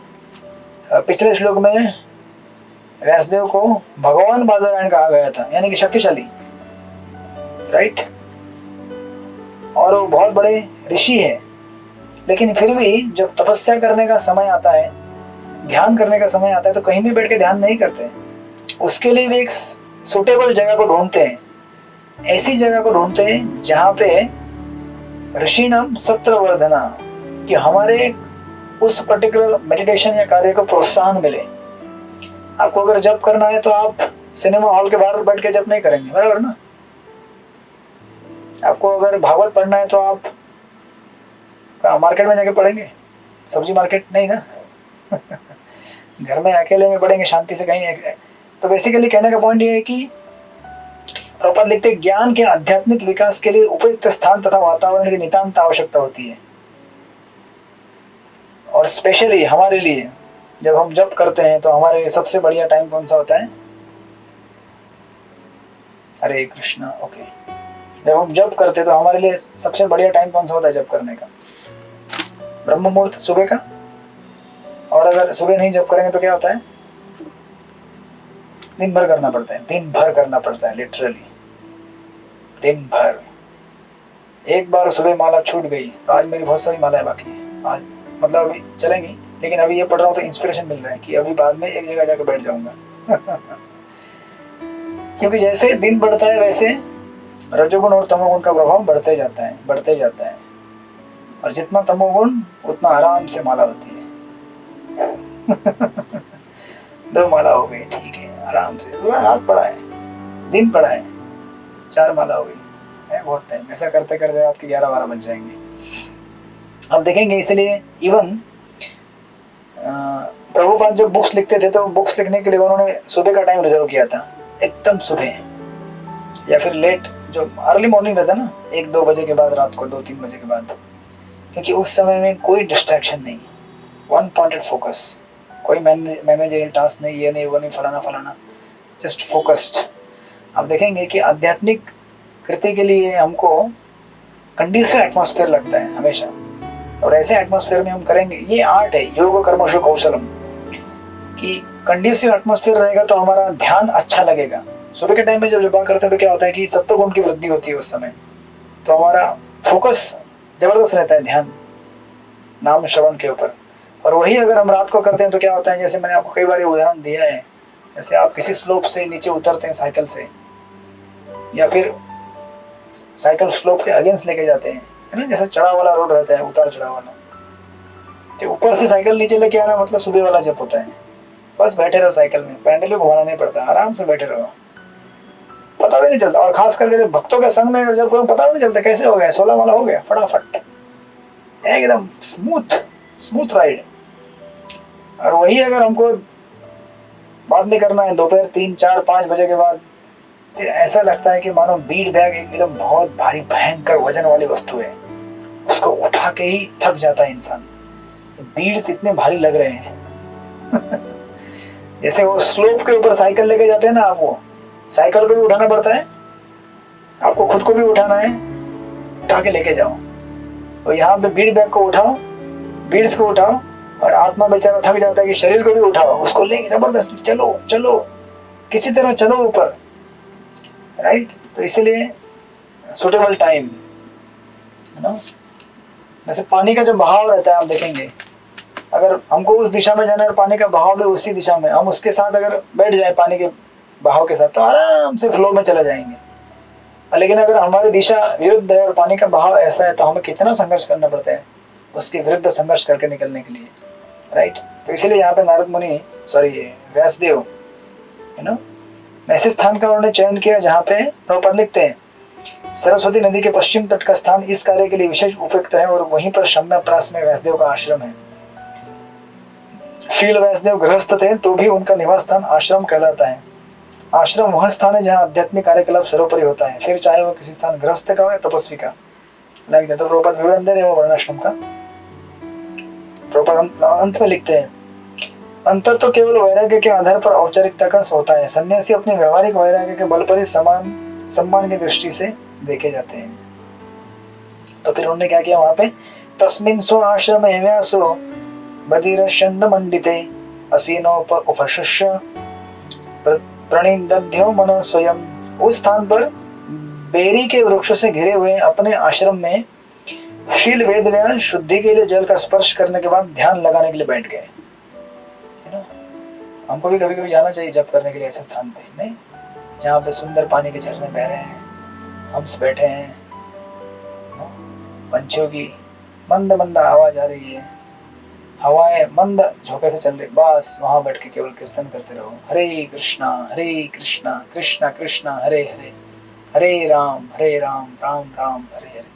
पिछले श्लोक में व्यासदेव को भगवान बादरायण कहा गया था, यानी कि शक्तिशाली, राइट। और वो बहुत बड़े ऋषि है, लेकिन फिर भी जब तपस्या करने का समय आता है, ध्यान करने का समय आता है, तो कहीं भी बैठ के ध्यान नहीं करते। उसके लिए भी एक सुटेबल जगह को ढूंढते हैं, ऐसी जगह को ढूंढते हैं जहाँ पे ऋषिणाम सत्रवर्धना, कि हमारे उस पर्टिकुलर मेडिटेशन या कार्य को प्रोत्साहन मिले। आपको अगर जप करना है तो आप सिनेमा हॉल के बाहर बैठ के जप नहीं करेंगे, बराबर ना। आपको अगर भागवत पढ़ना है तो आप मार्केट में जाके पढ़ेंगे, सब्जी मार्केट नहीं ना घर में अकेले में पढ़ेंगे शांति से कहीं। तो बेसिकली कहने का पॉइंट ये है कि प्रभुपाद लिखते हैं, ज्ञान के आध्यात्मिक विकास के लिए उपयुक्त स्थान तथा वातावरण की नितांत आवश्यकता होती है। और स्पेशली हमारे लिए जब हम जप करते हैं तो हमारे लिए सबसे बढ़िया टाइम कौन सा होता है? हरे कृष्णा। ओके, जब हम जप करते हैं तो हमारे लिए सबसे बढ़िया टाइम कौन सा होता है जप करने का? ब्रह्म मुहूर्त, सुबह का। और अगर सुबह नहीं जप करेंगे तो क्या होता है? दिन भर करना पड़ता है, दिन भर करना पड़ता है, लिटरली दिन भर। एक बार सुबह माला छूट गई तो आज मेरी बहुत सारी मालाएं बाकी है, आज मतलब अभी चलेंगी, लेकिन अभी ये पढ़ रहा हूँ तो इंस्पिरेशन मिल रहा है कि अभी बाद में एक जगह जाकर बैठ जाऊंगा क्योंकि जैसे दिन बढ़ता है वैसे रजोगुण और तमोगुण का प्रभाव बढ़ते जाता है और जितना तमोगुण उतना आराम से माला होती है। 2 माला हो गई, ठीक है, आराम से पूरा रात पड़ा है, दिन पड़ा है, 4 माला हो गई है, बहुत टाइम। ऐसा करते करते रात के 11-12 बज जाएंगे। अब देखेंगे, इसलिए इवन प्रभुपाद जब बुक्स लिखते थे तो बुक्स लिखने के लिए उन्होंने सुबह का टाइम रिजर्व किया था, एकदम सुबह या फिर लेट, जो अर्ली मॉर्निंग रहता ना, 1-2 बजे के बाद, रात को 2-3 बजे के बाद, क्योंकि उस समय में कोई डिस्ट्रैक्शन नहीं, 1 पॉइंटेड फोकस, कोई मैनेजरियल टास्क नहीं, ये नहीं वो नहीं, फलाना, जस्ट फोकस्ड। अब देखेंगे कि आध्यात्मिक कृति के लिए हमको कंडीसिव एटमॉस्फेयर लगता है हमेशा, और ऐसे एटमॉस्फेयर में हम करेंगे, ये आर्ट है, योग कर्मशु कौशलम, कि कंडीसिव एटमॉस्फेयर रहेगा तो हमारा ध्यान अच्छा लगेगा। सुबह के टाइम में जब जपा करते हैं तो क्या होता है कि सत्व गुण की वृद्धि होती है उस समय, तो हमारा फोकस जबरदस्त रहता है ध्यान नाम श्रवण के ऊपर। और वही अगर हम रात को करते हैं तो क्या होता है, जैसे मैंने आपको कई बार उदाहरण दिया है, जैसे आप किसी स्लोप से नीचे उतरते हैं साइकिल से, या फिर साइकिल स्लोप के अगेंस्ट लेके जाते हैं, है ना, जैसे चढ़ाव वाला रोड रहता है, उतार चढ़ाव वाला, तो ऊपर से साइकिल नीचे लेके आना मतलब सुबह वाला जप होता है। बस बैठे रहो साइकिल में, पैंडल भी घुमाना नहीं पड़ता, आराम से बैठे रहो, पता भी नहीं चलता। और खास करके जब भक्तों के संग में अगर जब पता भी नहीं चलता कैसे हो गया, 16 माला हो गया फटाफट, एकदम स्मूथ राइड। और वही अगर हमको बाद में करना है दोपहर 3-4-5 बजे के बाद, फिर ऐसा लगता है कि मानो बीट बैग एकदम बहुत भारी भयंकर वजन वाली वस्तु है, उसको उठा के ही थक जाता है इंसान, बीड्स इतने भारी लग रहे हैं। जैसे वो स्लोप के ऊपर साइकिल लेके जाते हैं ना, आप वो साइकिल को भी उठाना पड़ता है, आपको खुद को भी उठाना है, उठा के लेके जाओ। तो यहाँ पे बीड बैग को उठाओ, बीड्स को उठाओ, और आत्मा बेचारा थक जाता है कि शरीर को भी उठाओ, उसको लेके जबरदस्ती चलो किसी तरह चलो ऊपर, राइट। तो इसलिए सुटेबल टाइम, है ना, जैसे पानी का जो बहाव रहता है, आप देखेंगे अगर हमको उस दिशा में जाना है और पानी का बहाव भी उसी दिशा में, हम उसके साथ अगर बैठ जाए पानी के बहाव के साथ तो आराम से फ्लो में चले जाएंगे। लेकिन अगर हमारी दिशा विरुद्ध है और पानी का बहाव ऐसा है तो हमें कितना संघर्ष करना पड़ता है उसके विरुद्ध संघर्ष करके निकलने के लिए, राइट। तो इसीलिए यहाँ पे नारद मुनि व्यासदेव, है ना, ऐसे स्थान का उन्होंने चयन किया जहाँ पे प्रभुपाद लिखते हैं सरस्वती नदी के पश्चिम तट का स्थान इस कार्य के लिए विशेष उपयुक्त है, और वहीं पर शम्यप्रास में व्यासदेव का आश्रम है। शील व्यासदेव गृहस्थ थे तो भी उनका निवास स्थान आश्रम कहलाता है। आश्रम वह स्थान है जहाँ आध्यात्मिक कार्यकलाप सर्वोपरि होता है, फिर चाहे वो किसी स्थान गृहस्थ का हो या तपस्वी का। Like that. तो प्रभुपाद विवरण दे रहे हैं वो वर्णाश्रम का। प्रभुपाद अंत में लिखते हैं अंतर तो केवल वैराग्य के आधार पर औपचारिकता का होता है, सन्यासी अपने व्यवहारिक वैराग्य के बल पर ही सम्मान की दृष्टि से देखे जाते हैं। तो फिर उन्होंने क्या किया वहां पे, तस्मिन् स्व आश्रमे व्यासो बधिरषण्ड मंडिते असीनोपशिष्य प्रणिदध्यो मन स्वयं। उस स्थान पर बेरी के वृक्षों से घिरे हुए अपने आश्रम में शील वेद व्यास शुद्धि के लिए जल का स्पर्श करने के बाद ध्यान लगाने के लिए बैठ गए। हमको भी कभी कभी जाना चाहिए जप करने के लिए ऐसे स्थान पे, नहीं, जहाँ पे सुंदर पानी के झरने बह रहे हैं, हंस बैठे हैं, पंछियों की मंद मंद आवाज आ रही है, हवाएं मंद झोंके से चल रही, बस वहां बैठ के केवल कीर्तन करते रहो, हरे कृष्णा कृष्णा कृष्णा हरे हरे, हरे राम राम राम हरे हरे।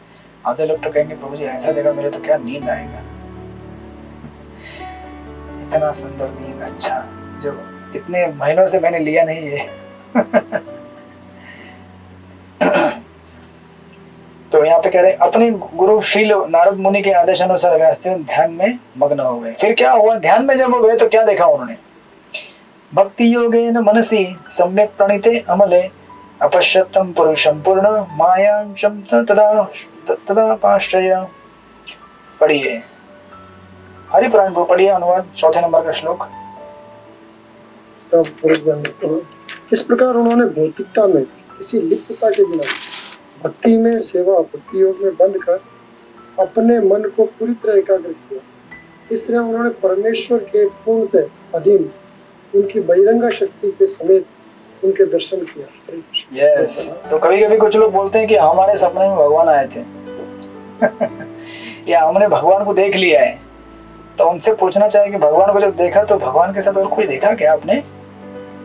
आधे लोग तो कहेंगे प्रभु जी ऐसा जगह मिले तो क्या नींद आएगा, इतना सुंदर नींद, अच्छा जो इतने महीनों से मैंने लिया नहीं है। तो यहाँ पे कह रहे अपने गुरु श्री नारद मुनि के आदेश अनुसार व्यासदेव ध्यान में मग्न हो गए। फिर क्या हुआ, ध्यान में जब हो गए तो क्या देखा उन्होंने, भक्ति योगेन मनसि सम्यक प्रणीते अमले अपश्यतम पुरुषम पूर्ण मायांशम तदा पाश्रय। पढ़िए हरि पुराण को पढ़िए, अनुवाद 4 नंबर का श्लोक। इस प्रकार उन्होंने भौतिकता में किसी लिप्तता के बिना भक्ति में, सेवा भक्ति योग में बंद कर अपने मन को पूरी तरह एकाग्र किया। इस तरह उन्होंने परमेश्वर के पूर्णतः अधीन उनकी बहिरंगा शक्ति के समेत उनके दर्शन किया। हरे कृष्ण। यस, तो कभी कभी कुछ लोग बोलते हैं कि हमारे सपने में भगवान आए थे या हमने भगवान को देख लिया है। तो उनसे पूछना चाहिए कि भगवान को जब देखा तो भगवान के साथ और कोई देखा क्या आपने?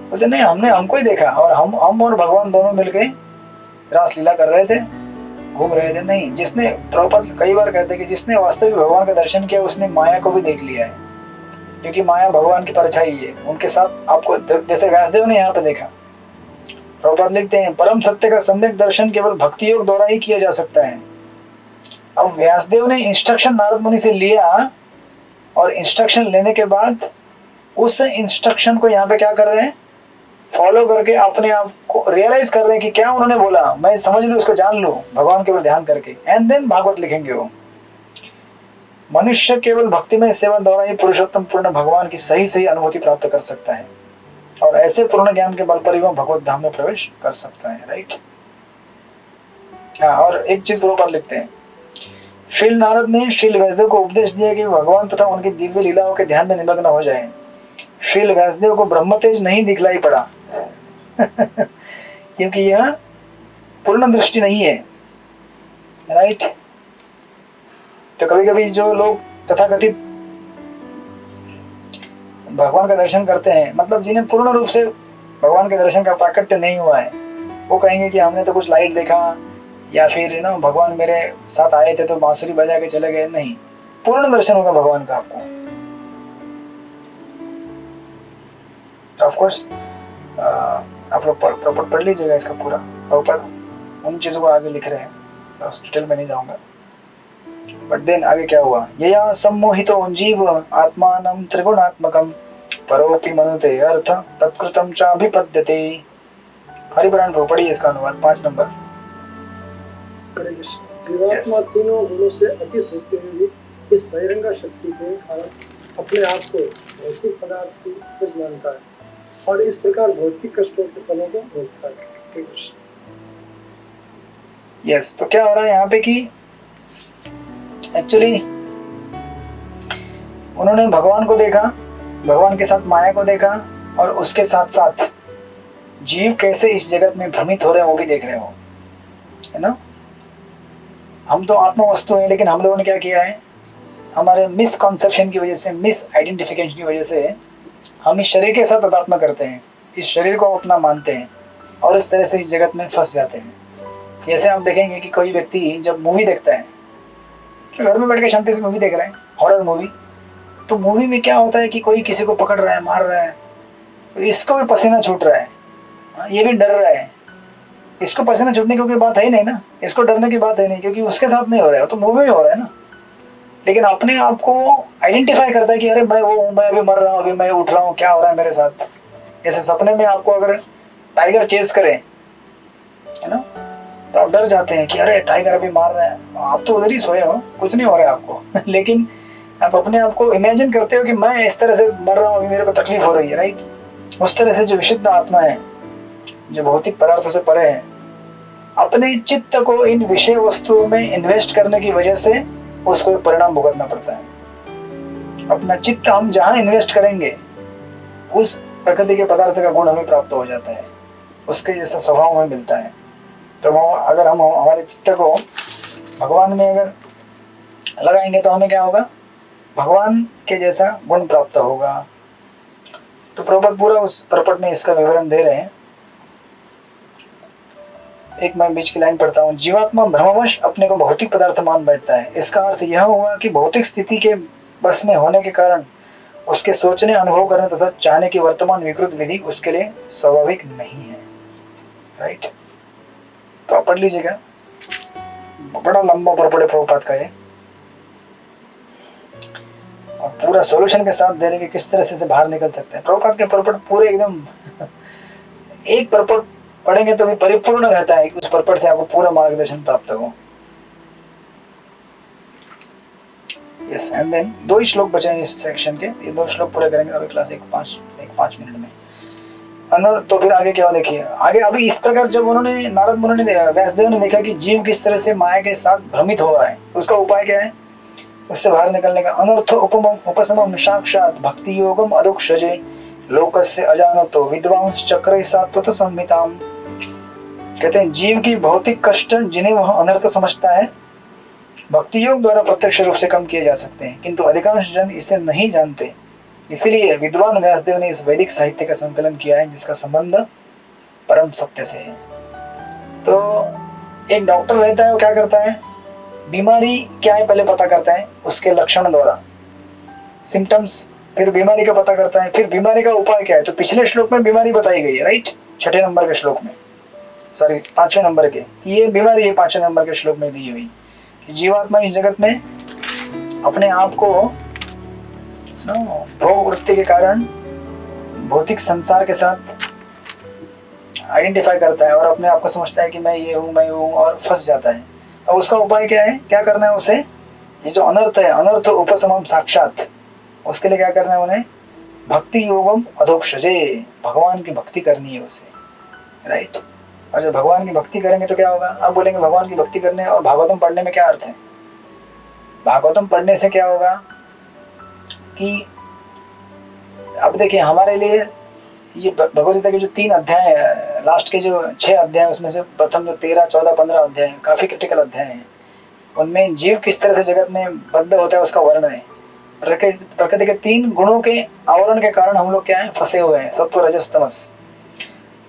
बोलते नहीं, हमने हमको ही देखा और हम और भगवान दोनों मिलके रास लीला कर रहे थे, घूम रहे थे। नहीं, जिसने प्रॉपर, कई बार कहते हैं कि जिसने वास्तविक भगवान का दर्शन किया उसने माया को भी देख लिया है, क्योंकि माया भगवान की परछाई है। उनके साथ आपको, जैसे व्यासदेव ने यहाँ पे देखा, प्रॉपर लिखते हैं परम सत्य का सम्यक दर्शन केवल भक्ति योग द्वारा ही किया जा सकता है। अब व्यासदेव ने इंस्ट्रक्शन नारद मुनि से लिया और इंस्ट्रक्शन लेने के बाद उस इंस्ट्रक्शन को यहाँ पे क्या कर रहे हैं, फॉलो करके अपने आप को रियलाइज कर रहे हैं कि क्या उन्होंने बोला, मैं समझ लूँ, उसको जान लूँ भगवान के ऊपर ध्यान करके, एंड देन भागवत लिखेंगे वो। मनुष्य केवल भक्तिमय सेवा द्वारा ही पुरुषोत्तम पूर्ण भगवान की सही सही अनुभूति प्राप्त कर सकता है और ऐसे पूर्ण ज्ञान के बल पर ही वह भगवत धाम में प्रवेश कर सकता है। राइट। हाँ, और एक चीज बरोबर लिखते हैं, श्रील नारद ने श्रील व्यासदेव को उपदेश दिया कि भगवान तथा उनकी दिव्य लीलाओं के ध्यान में निमग्न हो जाए। श्रील व्यासदेव को ब्रह्म तेज नहीं दिखलाई पड़ा क्योंकि यह पूर्ण दृष्टि नहीं है। राइट। तो कभी कभी जो लोग तथाकथित भगवान का दर्शन करते हैं, मतलब जिन्हें पूर्ण रूप से भगवान के दर्शन का प्राकट्य नहीं हुआ है, वो कहेंगे कि हमने तो कुछ लाइट देखा या फिर भगवान मेरे साथ आए थे तो बांसुरी बजा के चले गए। नहीं, पूर्ण दर्शन होगा भगवान का आपको। ऑफ कोर्स आप लोग पढ़ लीजिएगा इसका पूरा, प्रभुपाद उन चीजों को आगे लिख रहे हैं, मैं उस डिटेल में नहीं जाऊंगा। बट देन आगे क्या हुआ, यया सम्मोहितो जीव आत्मानं त्रिगुणात्मकं परोपि मनुते अर्थ तत्कृतं चाभिपद्यते। हरिपुराण को पढ़िए इसका अनुवाद 5 नंबर। जीवात्मा तीनों गुणों से अतीत होते हुए भी इस बहिरंगा शक्ति के कारण अपने आप को भौतिक पदार्थ की खोज मानता है और इस प्रकार भौतिक कष्टों के फलों को भोगता है। यस, तो क्या हो रहा है यहाँ पे कि एक्चुअली उन्होंने भगवान को देखा, भगवान के साथ माया को देखा और उसके साथ साथ जीव कैसे इस जगत में भ्रमित हो रहे हैं वो भी देख रहे हो, है ना। हम तो आत्मा वस्तु हैं, लेकिन हम लोगों ने क्या किया है, हमारे मिसकॉन्सेप्शन की वजह से, मिस आइडेंटिफिकेशन की वजह से हम इस शरीर के साथ अतात्मा करते हैं, इस शरीर को अपना मानते हैं और इस तरह से इस जगत में फंस जाते हैं। जैसे आप देखेंगे कि कोई व्यक्ति जब मूवी देखता है, घर में बैठ के शांति से मूवी देख रहा है, हॉरर मूवी, तो मूवी में क्या होता है कि कोई किसी को पकड़ रहा है, मार रहा है, तो इसको भी पसीना छूट रहा है, ये भी डर रहा है। इसको पसीना छूटने की कोई बात है ही नहीं ना, इसको डरने की बात है नहीं, क्योंकि उसके साथ नहीं हो रहा है, तो मूवी में हो रहा है ना। लेकिन अपने आप को आइडेंटिफाई करता है कि अरे मैं वो हूँ, मैं अभी मर रहा हूँ, अभी मैं उठ रहा हूँ, क्या हो रहा है मेरे साथ। ऐसे सपने में आपको अगर टाइगर चेस करे, है ना, तो आप डर जाते हैं कि अरे टाइगर अभी मार रहा है, आप तो उधर ही सोए हो, कुछ नहीं हो रहा है आपको लेकिन आप अपने आप को इमेजिन करते हो कि मैं इस तरह से मर रहा हूँ, अभी मेरे को तकलीफ हो रही है। राइट। उस तरह से जो विशुद्ध आत्मा है, जो भौतिक पदार्थों से परे है, अपने चित्त को इन विषय वस्तुओं में इन्वेस्ट करने की वजह से उसको परिणाम भुगतना पड़ता है। अपना चित्त हम जहाँ इन्वेस्ट करेंगे उस प्रकृति के पदार्थ का गुण हमें प्राप्त हो जाता है, उसके जैसा स्वभाव हमें मिलता है। तो अगर हम हमारे चित्त को भगवान में अगर लगाएंगे तो हमें क्या होगा, भगवान के जैसा गुण प्राप्त होगा। तो प्रभुपाद पूरा उस परपट में इसका विवरण दे रहे हैं। एक मैं बीच की लाइन पढ़ता हूँ, जीवात्मा भ्रमवश अपने को भौतिक पदार्थ मान बैठता है। इसका अर्थ यह हुआ कि भौतिक स्थिति के बस में होने के कारण उसके सोचने, अनुभव करने तथा चाहने की वर्तमान विकृत विधि उसके लिए स्वाभाविक नहीं है। राइट। तो आप पढ़ लीजिएगा, बड़ा लंबा परपट है प्रभुपाद का ये, और पूरा सॉल्यूशन के साथ दे रहे कि किस तरह से बाहर निकल सकते हैं। प्रभुपाद के परपट पूरे एकदम एक परपट पढ़ेंगे तो भी परिपूर्ण रहता है कि उस परपट से आपको पूरा मार्गदर्शन प्राप्त हो। यस, एंड देन 2 श्लोक बचे हैं इस सेक्शन के, ये 2 श्लोक पूरे करेंगे अभी क्लास 5 मिनट में। अंदर तो फिर आगे क्या हो, देखिए आगे। अभी इस प्रकार जब उन्होंने नारद मुनि ने, व्यासदेव ने देखा कि जीव किस तरह से माया के साथ भ्रमित हो रहा है, उसका उपाय क्या है, उससे बाहर निकलने का। अनर्थ उपशमम साक्षात भक्ति योगम अदुक्षजे लोकस्य अजानतो विद्वांस चक्र सात्वत संहिताम। कहते हैं जीव की भौतिक कष्ट जिन्हें वह अनर्थ समझता है भक्ति योग द्वारा प्रत्यक्ष रूप से कम किए जा सकते हैं, किंतु अधिकांश जन इसे नहीं जानते। इसलिए विद्वान व्यासदेव ने इस वैदिक साहित्य का संकलन किया है जिसका संबंध परम सत्य से है। तो एक डॉक्टर रहता है, वो क्या करता है, बीमारी क्या है पहले पता करता है, उसके लक्षण द्वारा सिम्टम्स, फिर बीमारी का पता करता है, फिर बीमारी का उपाय क्या है। तो पिछले श्लोक में बीमारी बताई गई है, राइट, 6 नंबर के श्लोक में, सॉरी 5वें नंबर के, ये बीमारी है 5वें नंबर के श्लोक में दी हुई कि जीवात्मा इस जगत में अपने आप को भोग वृत्ति के कारण भौतिक संसार के साथ आइडेंटिफाई करता है और अपने आप को समझता है कि मैं ये हूँ, मैं हूँ, और फंस जाता है। और उसका उपाय क्या है, क्या करना है उसे, ये जो अनर्थ है, अनर्थ उपशमम साक्षात, उसके लिए क्या करना है उन्हें, भक्ति योगम अधोक्षजे, भगवान की भक्ति करनी है उसे, राइट। और जब भगवान की भक्ति करेंगे तो क्या होगा, आप बोलेंगे भगवान की भक्ति करने और भागवतम पढ़ने में क्या अर्थ है। भागवतम पढ़ने से क्या होगा कि अब देखिए हमारे लिए ये भगवद गीता के जो 3 अध्याय है, लास्ट के जो 6 अध्याय, उसमें से प्रथम जो 13, 14, 15 अध्याय काफी क्रिटिकल अध्याय हैं। उनमें जीव किस तरह से जगत में बद्ध होता है उसका वर्णन है। प्रकृति के 3 गुणों के आवरण के कारण हम लोग क्या है, फंसे हुए हैं, सत्व रजस तमस।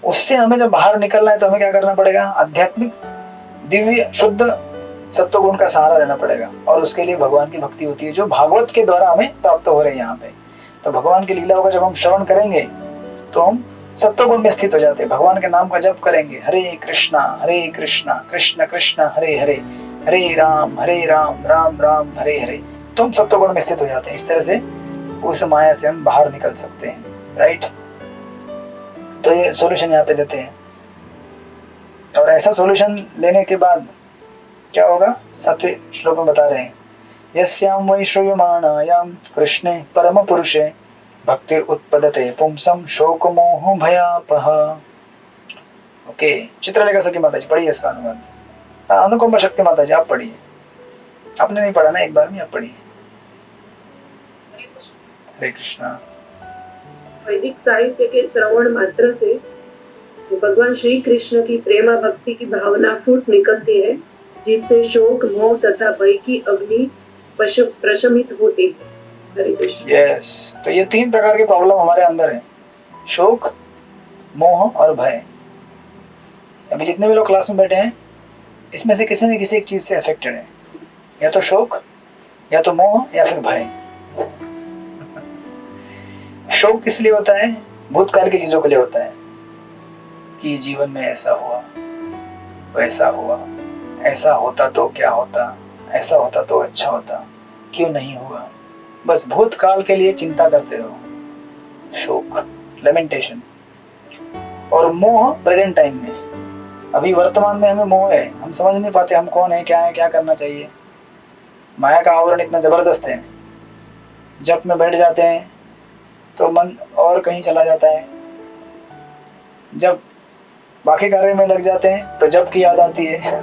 उससे हमें जब बाहर निकलना है तो हमें क्या करना पड़ेगा, आध्यात्मिक दिव्य शुद्ध सत्व गुण का सहारा लेना पड़ेगा। और उसके लिए भगवान की भक्ति होती है जो भागवत के द्वारा हमें प्राप्त हो रही है यहाँ पे। तो भगवान की लीलाओं का जब हम श्रवण करेंगे तो हम सत्व गुण में स्थित हो जाते हैं। भगवान के नाम का जप करेंगे, हरे कृष्णा कृष्ण कृष्ण हरे हरे, हरे राम राम राम हरे हरे, तो हम सत्व गुण में स्थित हो जाते हैं। इस तरह से उस माया से हम बाहर निकल सकते हैं, राइट। तो ये सॉल्यूशन यहाँ पे देते हैं। और ऐसा सॉल्यूशन लेने के बाद क्या होगा, 7वें श्लोक में बता रहे हैं, यस्याम वै श्रूयमाणायाम कृष्णे परम पुरुषे भक्तिर उत्पदते पुंसम शोक मोह भयापह। ओके, चित्रलेखा सखी माता जी पढ़िए इसका अनुवाद। अनुकंप शक्ति माता जी आप पढ़िए, आपने नहीं पढ़ा ना, एक बार में आप पढ़िए। हरे कृष्णा। वैदिक साहित्य के श्रवण मात्र से भगवान श्री कृष्ण की प्रेमा भक्ति की भावना फूट निकलती है, जिससे शोक मोह तथा भय की अग्नि प्रशमित होती है। हरे कृष्ण। यस, तो ये 3 प्रकार के प्रॉब्लम हमारे अंदर है, शोक, मोह और भय। अभी जितने भी लोग क्लास में बैठे हैं इसमें से किसी न किसी एक चीज से अफेक्टेड है, या तो शोक, या तो मोह, या फिर भय। शोक किस लिए होता है, भूतकाल की चीजों के लिए होता है कि जीवन में ऐसा हुआ, वैसा हुआ, ऐसा होता तो क्या होता, ऐसा होता तो अच्छा होता, क्यों नहीं हुआ। बस भूतकाल के लिए चिंता करते रहो, शोक, लेमेंटेशन। और मोह प्रेजेंट टाइम में, अभी वर्तमान में हमें मोह है, हम समझ नहीं पाते हम कौन है, क्या है, क्या करना चाहिए। माया का आवरण इतना जबरदस्त है, जप में बैठ जाते हैं तो मन और कहीं चला जाता है, जब बाकी कार्य में लग जाते हैं तो जब की याद आती है।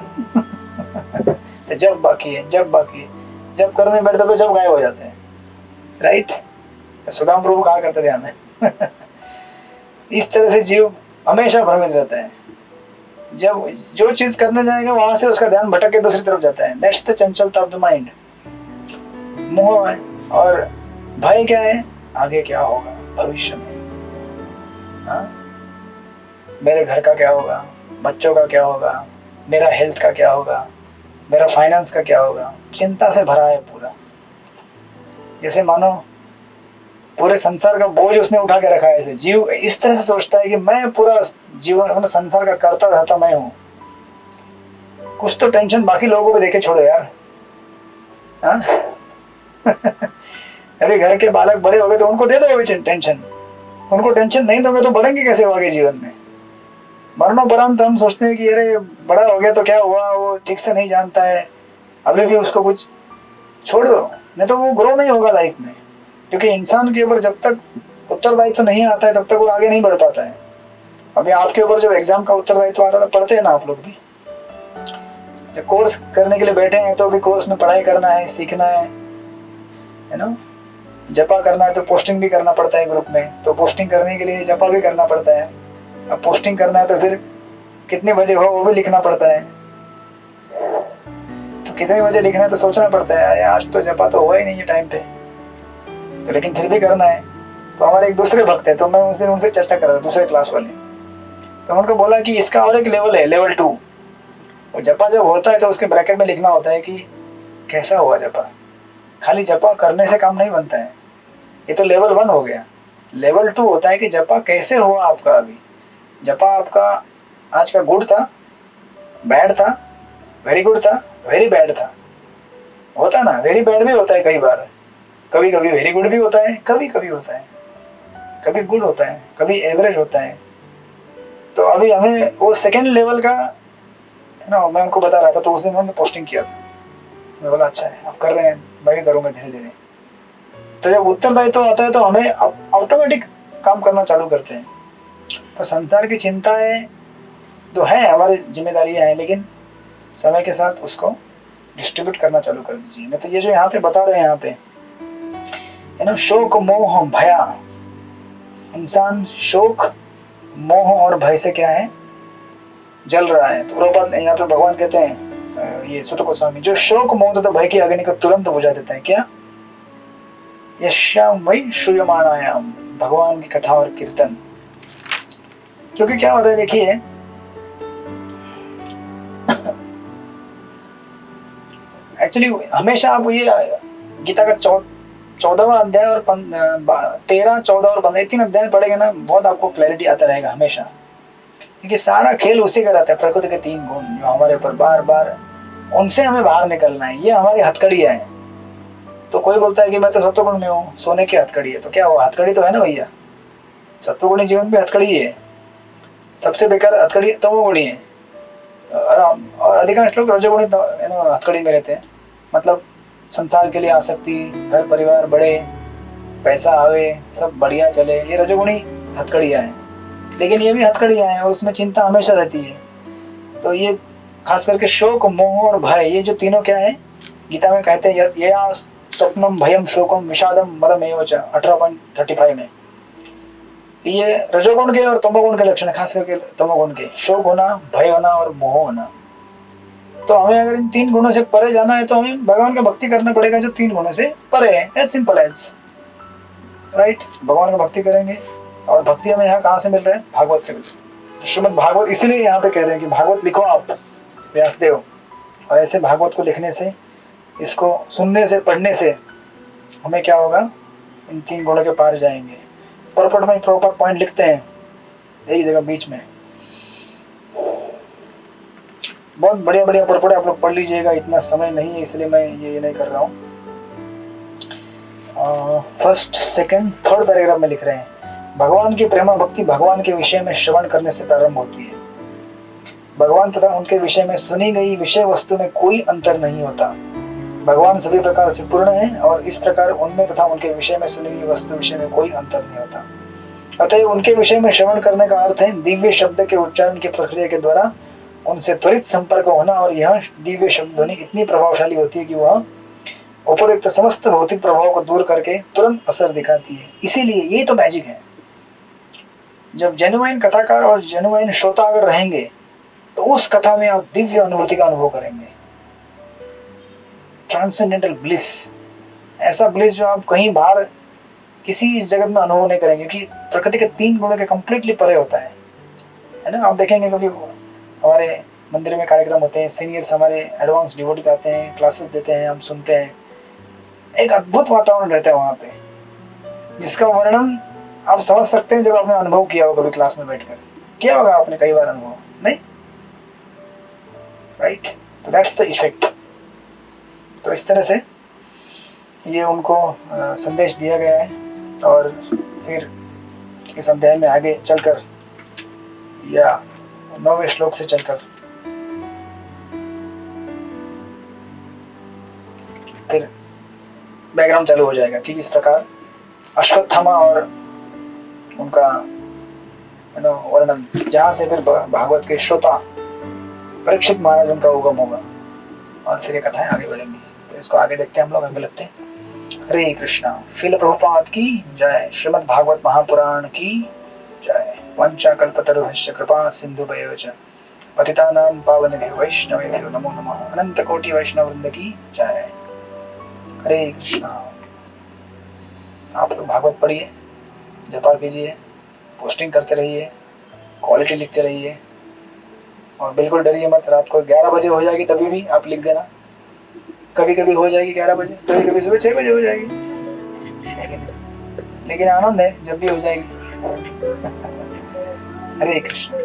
तो जब बाकी है, जब बाकी है, जब करने बैठते तो जब गायब हो जाते हैं, राइट। सुदाम प्रभु कहा करते ध्यान में। इस तरह से जीव हमेशा भ्रमित रहता है, जब जो चीज करने जाएगा वहां से उसका ध्यान भटक के दूसरी तरफ जाता है। दैट्स द चंचलता ऑफ द माइंड। मोह है, और भय क्या है, आगे क्या होगा भविष्य में, हाँ, मेरे घर का क्या होगा, बच्चों का क्या होगा, मेरा हेल्थ का क्या होगा, मेरा फाइनेंस का क्या होगा। चिंता से भरा है पूरा, जैसे मानो पूरे संसार का बोझ उसने उठा के रखा है। ऐसे जीव इस तरह से सोचता है कि मैं पूरा जीवन मतलब संसार का करता रहता मैं हूँ। कुछ तो टेंशन बाकी लोगों को देखे छोड़ो यार, हाँ। अभी घर के बालक बड़े हो गए तो उनको दे दो टेंशन, उनको टेंशन नहीं दोगे तो बढ़ेंगे कैसे आगे जीवन में। मरणोपरांत हम सोचते हैं कि अरे बड़ा हो गया तो क्या हुआ, वो ठीक से नहीं जानता है, अभी भी उसको कुछ छोड़ दो, नहीं तो वो ग्रो नहीं होगा लाइफ में। क्योंकि इंसान के ऊपर जब तक उत्तरदायित्व नहीं आता है तब तक वो आगे नहीं बढ़ पाता है। अभी आपके ऊपर जब एग्जाम का उत्तरदायित्व आता था, पढ़ते हैं ना आप लोग भी, जब कोर्स करने के लिए बैठे हैं तो अभी कोर्स में पढ़ाई करना है, सीखना है ना। जपा करना है तो पोस्टिंग भी करना पड़ता है ग्रुप में, तो पोस्टिंग करने के लिए जपा भी करना पड़ता है। अब पोस्टिंग करना है तो फिर कितने बजे हो वो भी लिखना पड़ता है, तो कितने बजे लिखना है तो सोचना पड़ता है, अरे आज तो जपा तो हुआ ही नहीं है टाइम पे, तो लेकिन फिर भी करना है। तो हमारे एक दूसरे भक्त है, तो मैं उस दिन उनसे चर्चा कर रहा था, दूसरे क्लास वाले, तो उनको बोला कि इसका और एक लेवल है, लेवल 2। और जपा जब होता है तो उसके ब्रैकेट में लिखना होता है कि कैसा हुआ जपा। खाली जपा करने से काम नहीं बनता है, ये तो लेवल 1 हो गया। लेवल 2 होता है कि जपा कैसे हुआ आपका। अभी जपा आपका आज का गुड था, बैड था, वेरी गुड था, वेरी बैड था, होता ना, वेरी बैड भी होता है कई बार, कभी कभी वेरी गुड भी होता है, कभी कभी होता है, कभी गुड होता है, कभी एवरेज होता है। तो अभी हमें वो सेकंड लेवल का है ना, मैं उनको बता रहा था, तो उस दिन उन्होंने पोस्टिंग किया था, मैं बोला अच्छा है आप कर रहे हैं, मैं भी करूँगा धीरे धीरे। तो जब उत्तरदायित्व आता है तो हमें ऑटोमेटिक काम करना चालू करते हैं। तो संसार की चिंताएं तो है, हमारी जिम्मेदारियां हैं, लेकिन समय के साथ उसको डिस्ट्रीब्यूट करना चालू कर दीजिए। नहीं तो ये जो यहाँ पे बता रहे हैं, यहाँ पे है ना, शोक मोह भया, इंसान शोक मोह और भय से क्या है, जल रहा है। तो प्रभुपाद यहाँ पे भगवान कहते हैं, ये सुत गोस्वामी, जो शोक मोह तथा भय की अग्नि को तुरंत बुझा देता है, क्या, यश्याम वै श्रूयमाणायाम, भगवान की कथा और कीर्तन। क्योंकि क्या होता है, देखिए एक्चुअली हमेशा आप ये गीता का 14वां अध्याय और 13, 14 और 15 3 अध्याय पढ़ेंगे ना, बहुत आपको क्लैरिटी आता रहेगा हमेशा। क्योंकि सारा खेल उसी का रहता है, प्रकृति के 3 गुण जो हमारे ऊपर बार बार, उनसे हमें बाहर निकलना है, ये हमारी हथकड़ियाँ है। तो कोई बोलता है कि मैं तो सत्वगुण में हूँ, सोने की हथकड़ी है, तो क्या वो हथकड़ी तो है ना भैया, सत्वगुणी जीवन भी हथकड़ी है। सबसे बेकार हथकड़ी तमोगुणी है, और अधिकांश लोग रजोगुणी हथकड़ी में रहते हैं। मतलब संसार के लिए आसक्ति, घर परिवार बड़े, पैसा आवे, सब बढ़िया चले, ये रजोगुणी हथकड़ियाँ हैं। लेकिन ये भी हथकड़ियाँ हैं और उसमें चिंता हमेशा रहती है। तो ये खास करके शोक मोह और भय, ये जो तीनों क्या है, गीता में कहते हैं यया स्वप्नम भयम शोकम विषादम मदम एवच 18.35 में। ये रजोगुण के और तमोगुण के लक्षण है, खास करके तमोगुण के, शोक होना, भय होना और मोह होना। तो हमें अगर इन 3 गुणों से परे जाना है तो हमें भगवान का भक्ति करना पड़ेगा जो 3 गुणों से परे है, एज सिंपल एज राइट। भगवान का भक्ति करेंगे, और भक्ति हमें यहाँ कहाँ से मिल रहा है, भागवत से मिल रहा है। श्रीमद् भागवत इसीलिए यहाँ पे कह रहे हैं कि भागवत लिखो आप व्यासदेव, और ऐसे भागवत को लिखने से, इसको सुनने से, पढ़ने से हमें क्या होगा, इन 3 गुणों के पार जाएंगे। परपट में प्रॉपर पॉइंट लिखते हैं एक जगह बीच में, बहुत बढ़िया बढ़िया परपट आप लोग पढ़ लीजिएगा, इतना समय नहीं है इसलिए मैं ये नहीं कर रहा हूँ। फर्स्ट, सेकंड, थर्ड पैराग्राफ में लिख रहे हैं, भगवान की प्रेमा भक्ति भगवान के विषय में श्रवण करने से प्रारंभ होती है। भगवान तथा उनके विषय में सुनी गई विषय वस्तु में कोई अंतर नहीं होता। भगवान सभी प्रकार से पूर्ण है और इस प्रकार उनमें तथा उनके विषय में सुनी गई वस्तु विषय में कोई अंतर नहीं होता। अतः उनके विषय में श्रवण करने का अर्थ है दिव्य शब्द के उच्चारण की प्रक्रिया के द्वारा उनसे त्वरित संपर्क होना, और यह दिव्य शब्द ध्वनि इतनी प्रभावशाली होती है कि वह उपयुक्त समस्त भौतिक प्रभाव को दूर करके तुरंत असर दिखाती है। इसीलिए ये तो मैजिक है। जब जेन्युइन कथाकार और जेन्युइन श्रोता अगर रहेंगे तो उस कथा में आप दिव्य अनुभूति का अनुभव करेंगे, ट्रांसेंडेंटल ब्लिस, ऐसा ब्लिस जो आप कहीं बाहर किसी इस जगत में अनुभव नहीं करेंगे, क्योंकि प्रकृति के 3 गुणों के कंप्लीटली परे होता है ना। आप देखेंगे कभी हमारे मंदिर में कार्यक्रम होते हैं, सीनियर्स हमारे एडवांस डिवोटीज आते हैं, क्लासेस देते हैं, हम सुनते हैं, एक अद्भुत वातावरण रहता है वहाँ पे, जिसका वर्णन आप समझ सकते हैं जब आपने अनुभव किया होगा कभी क्लास में बैठकर। किया होगा आपने कई बार अनुभव, नहीं राइट? तो दैट्स द इफेक्ट। तो इस तरह से ये उनको संदेश दिया गया है, और फिर इस अध्याय में आगे चलकर या 9वें श्लोक से चलकर फिर बैकग्राउंड चालू हो जाएगा कि इस प्रकार अश्वत्थामा और उनका वर्णन, जहाँ से फिर भागवत के श्रोता परीक्षित महाराज उनका उगम होगा, और फिर ये कथाएं आगे बढ़ेंगी। तो इसको आगे देखते हैं हम लोग, आगे लगते हैं। हरे कृष्णा। श्रील प्रभुपाद की जय। श्रीमद् भागवत महापुराण की जय। वंचा कल्पतरुभ्यश्च कृपा सिंधुभ्यैव च पतितानां पावनेभ्यो वैष्णवेभ्यो नमो नमः। अनंत कोटि वैष्णव वृंद की जय। हरे कृष्णा। आप लोग भागवत पढ़िए, जपा कीजिए, पोस्टिंग करते रहिए, क्वालिटी लिखते रहिए और बिल्कुल डरिए मत। रात को 11 बजे हो जाएगी तभी भी आप लिख देना। कभी कभी हो जाएगी 11 बजे, कभी कभी सुबह 6 बजे हो जाएगी, लेकिन आनंद है जब भी हो जाएगी। हरे कृष्ण।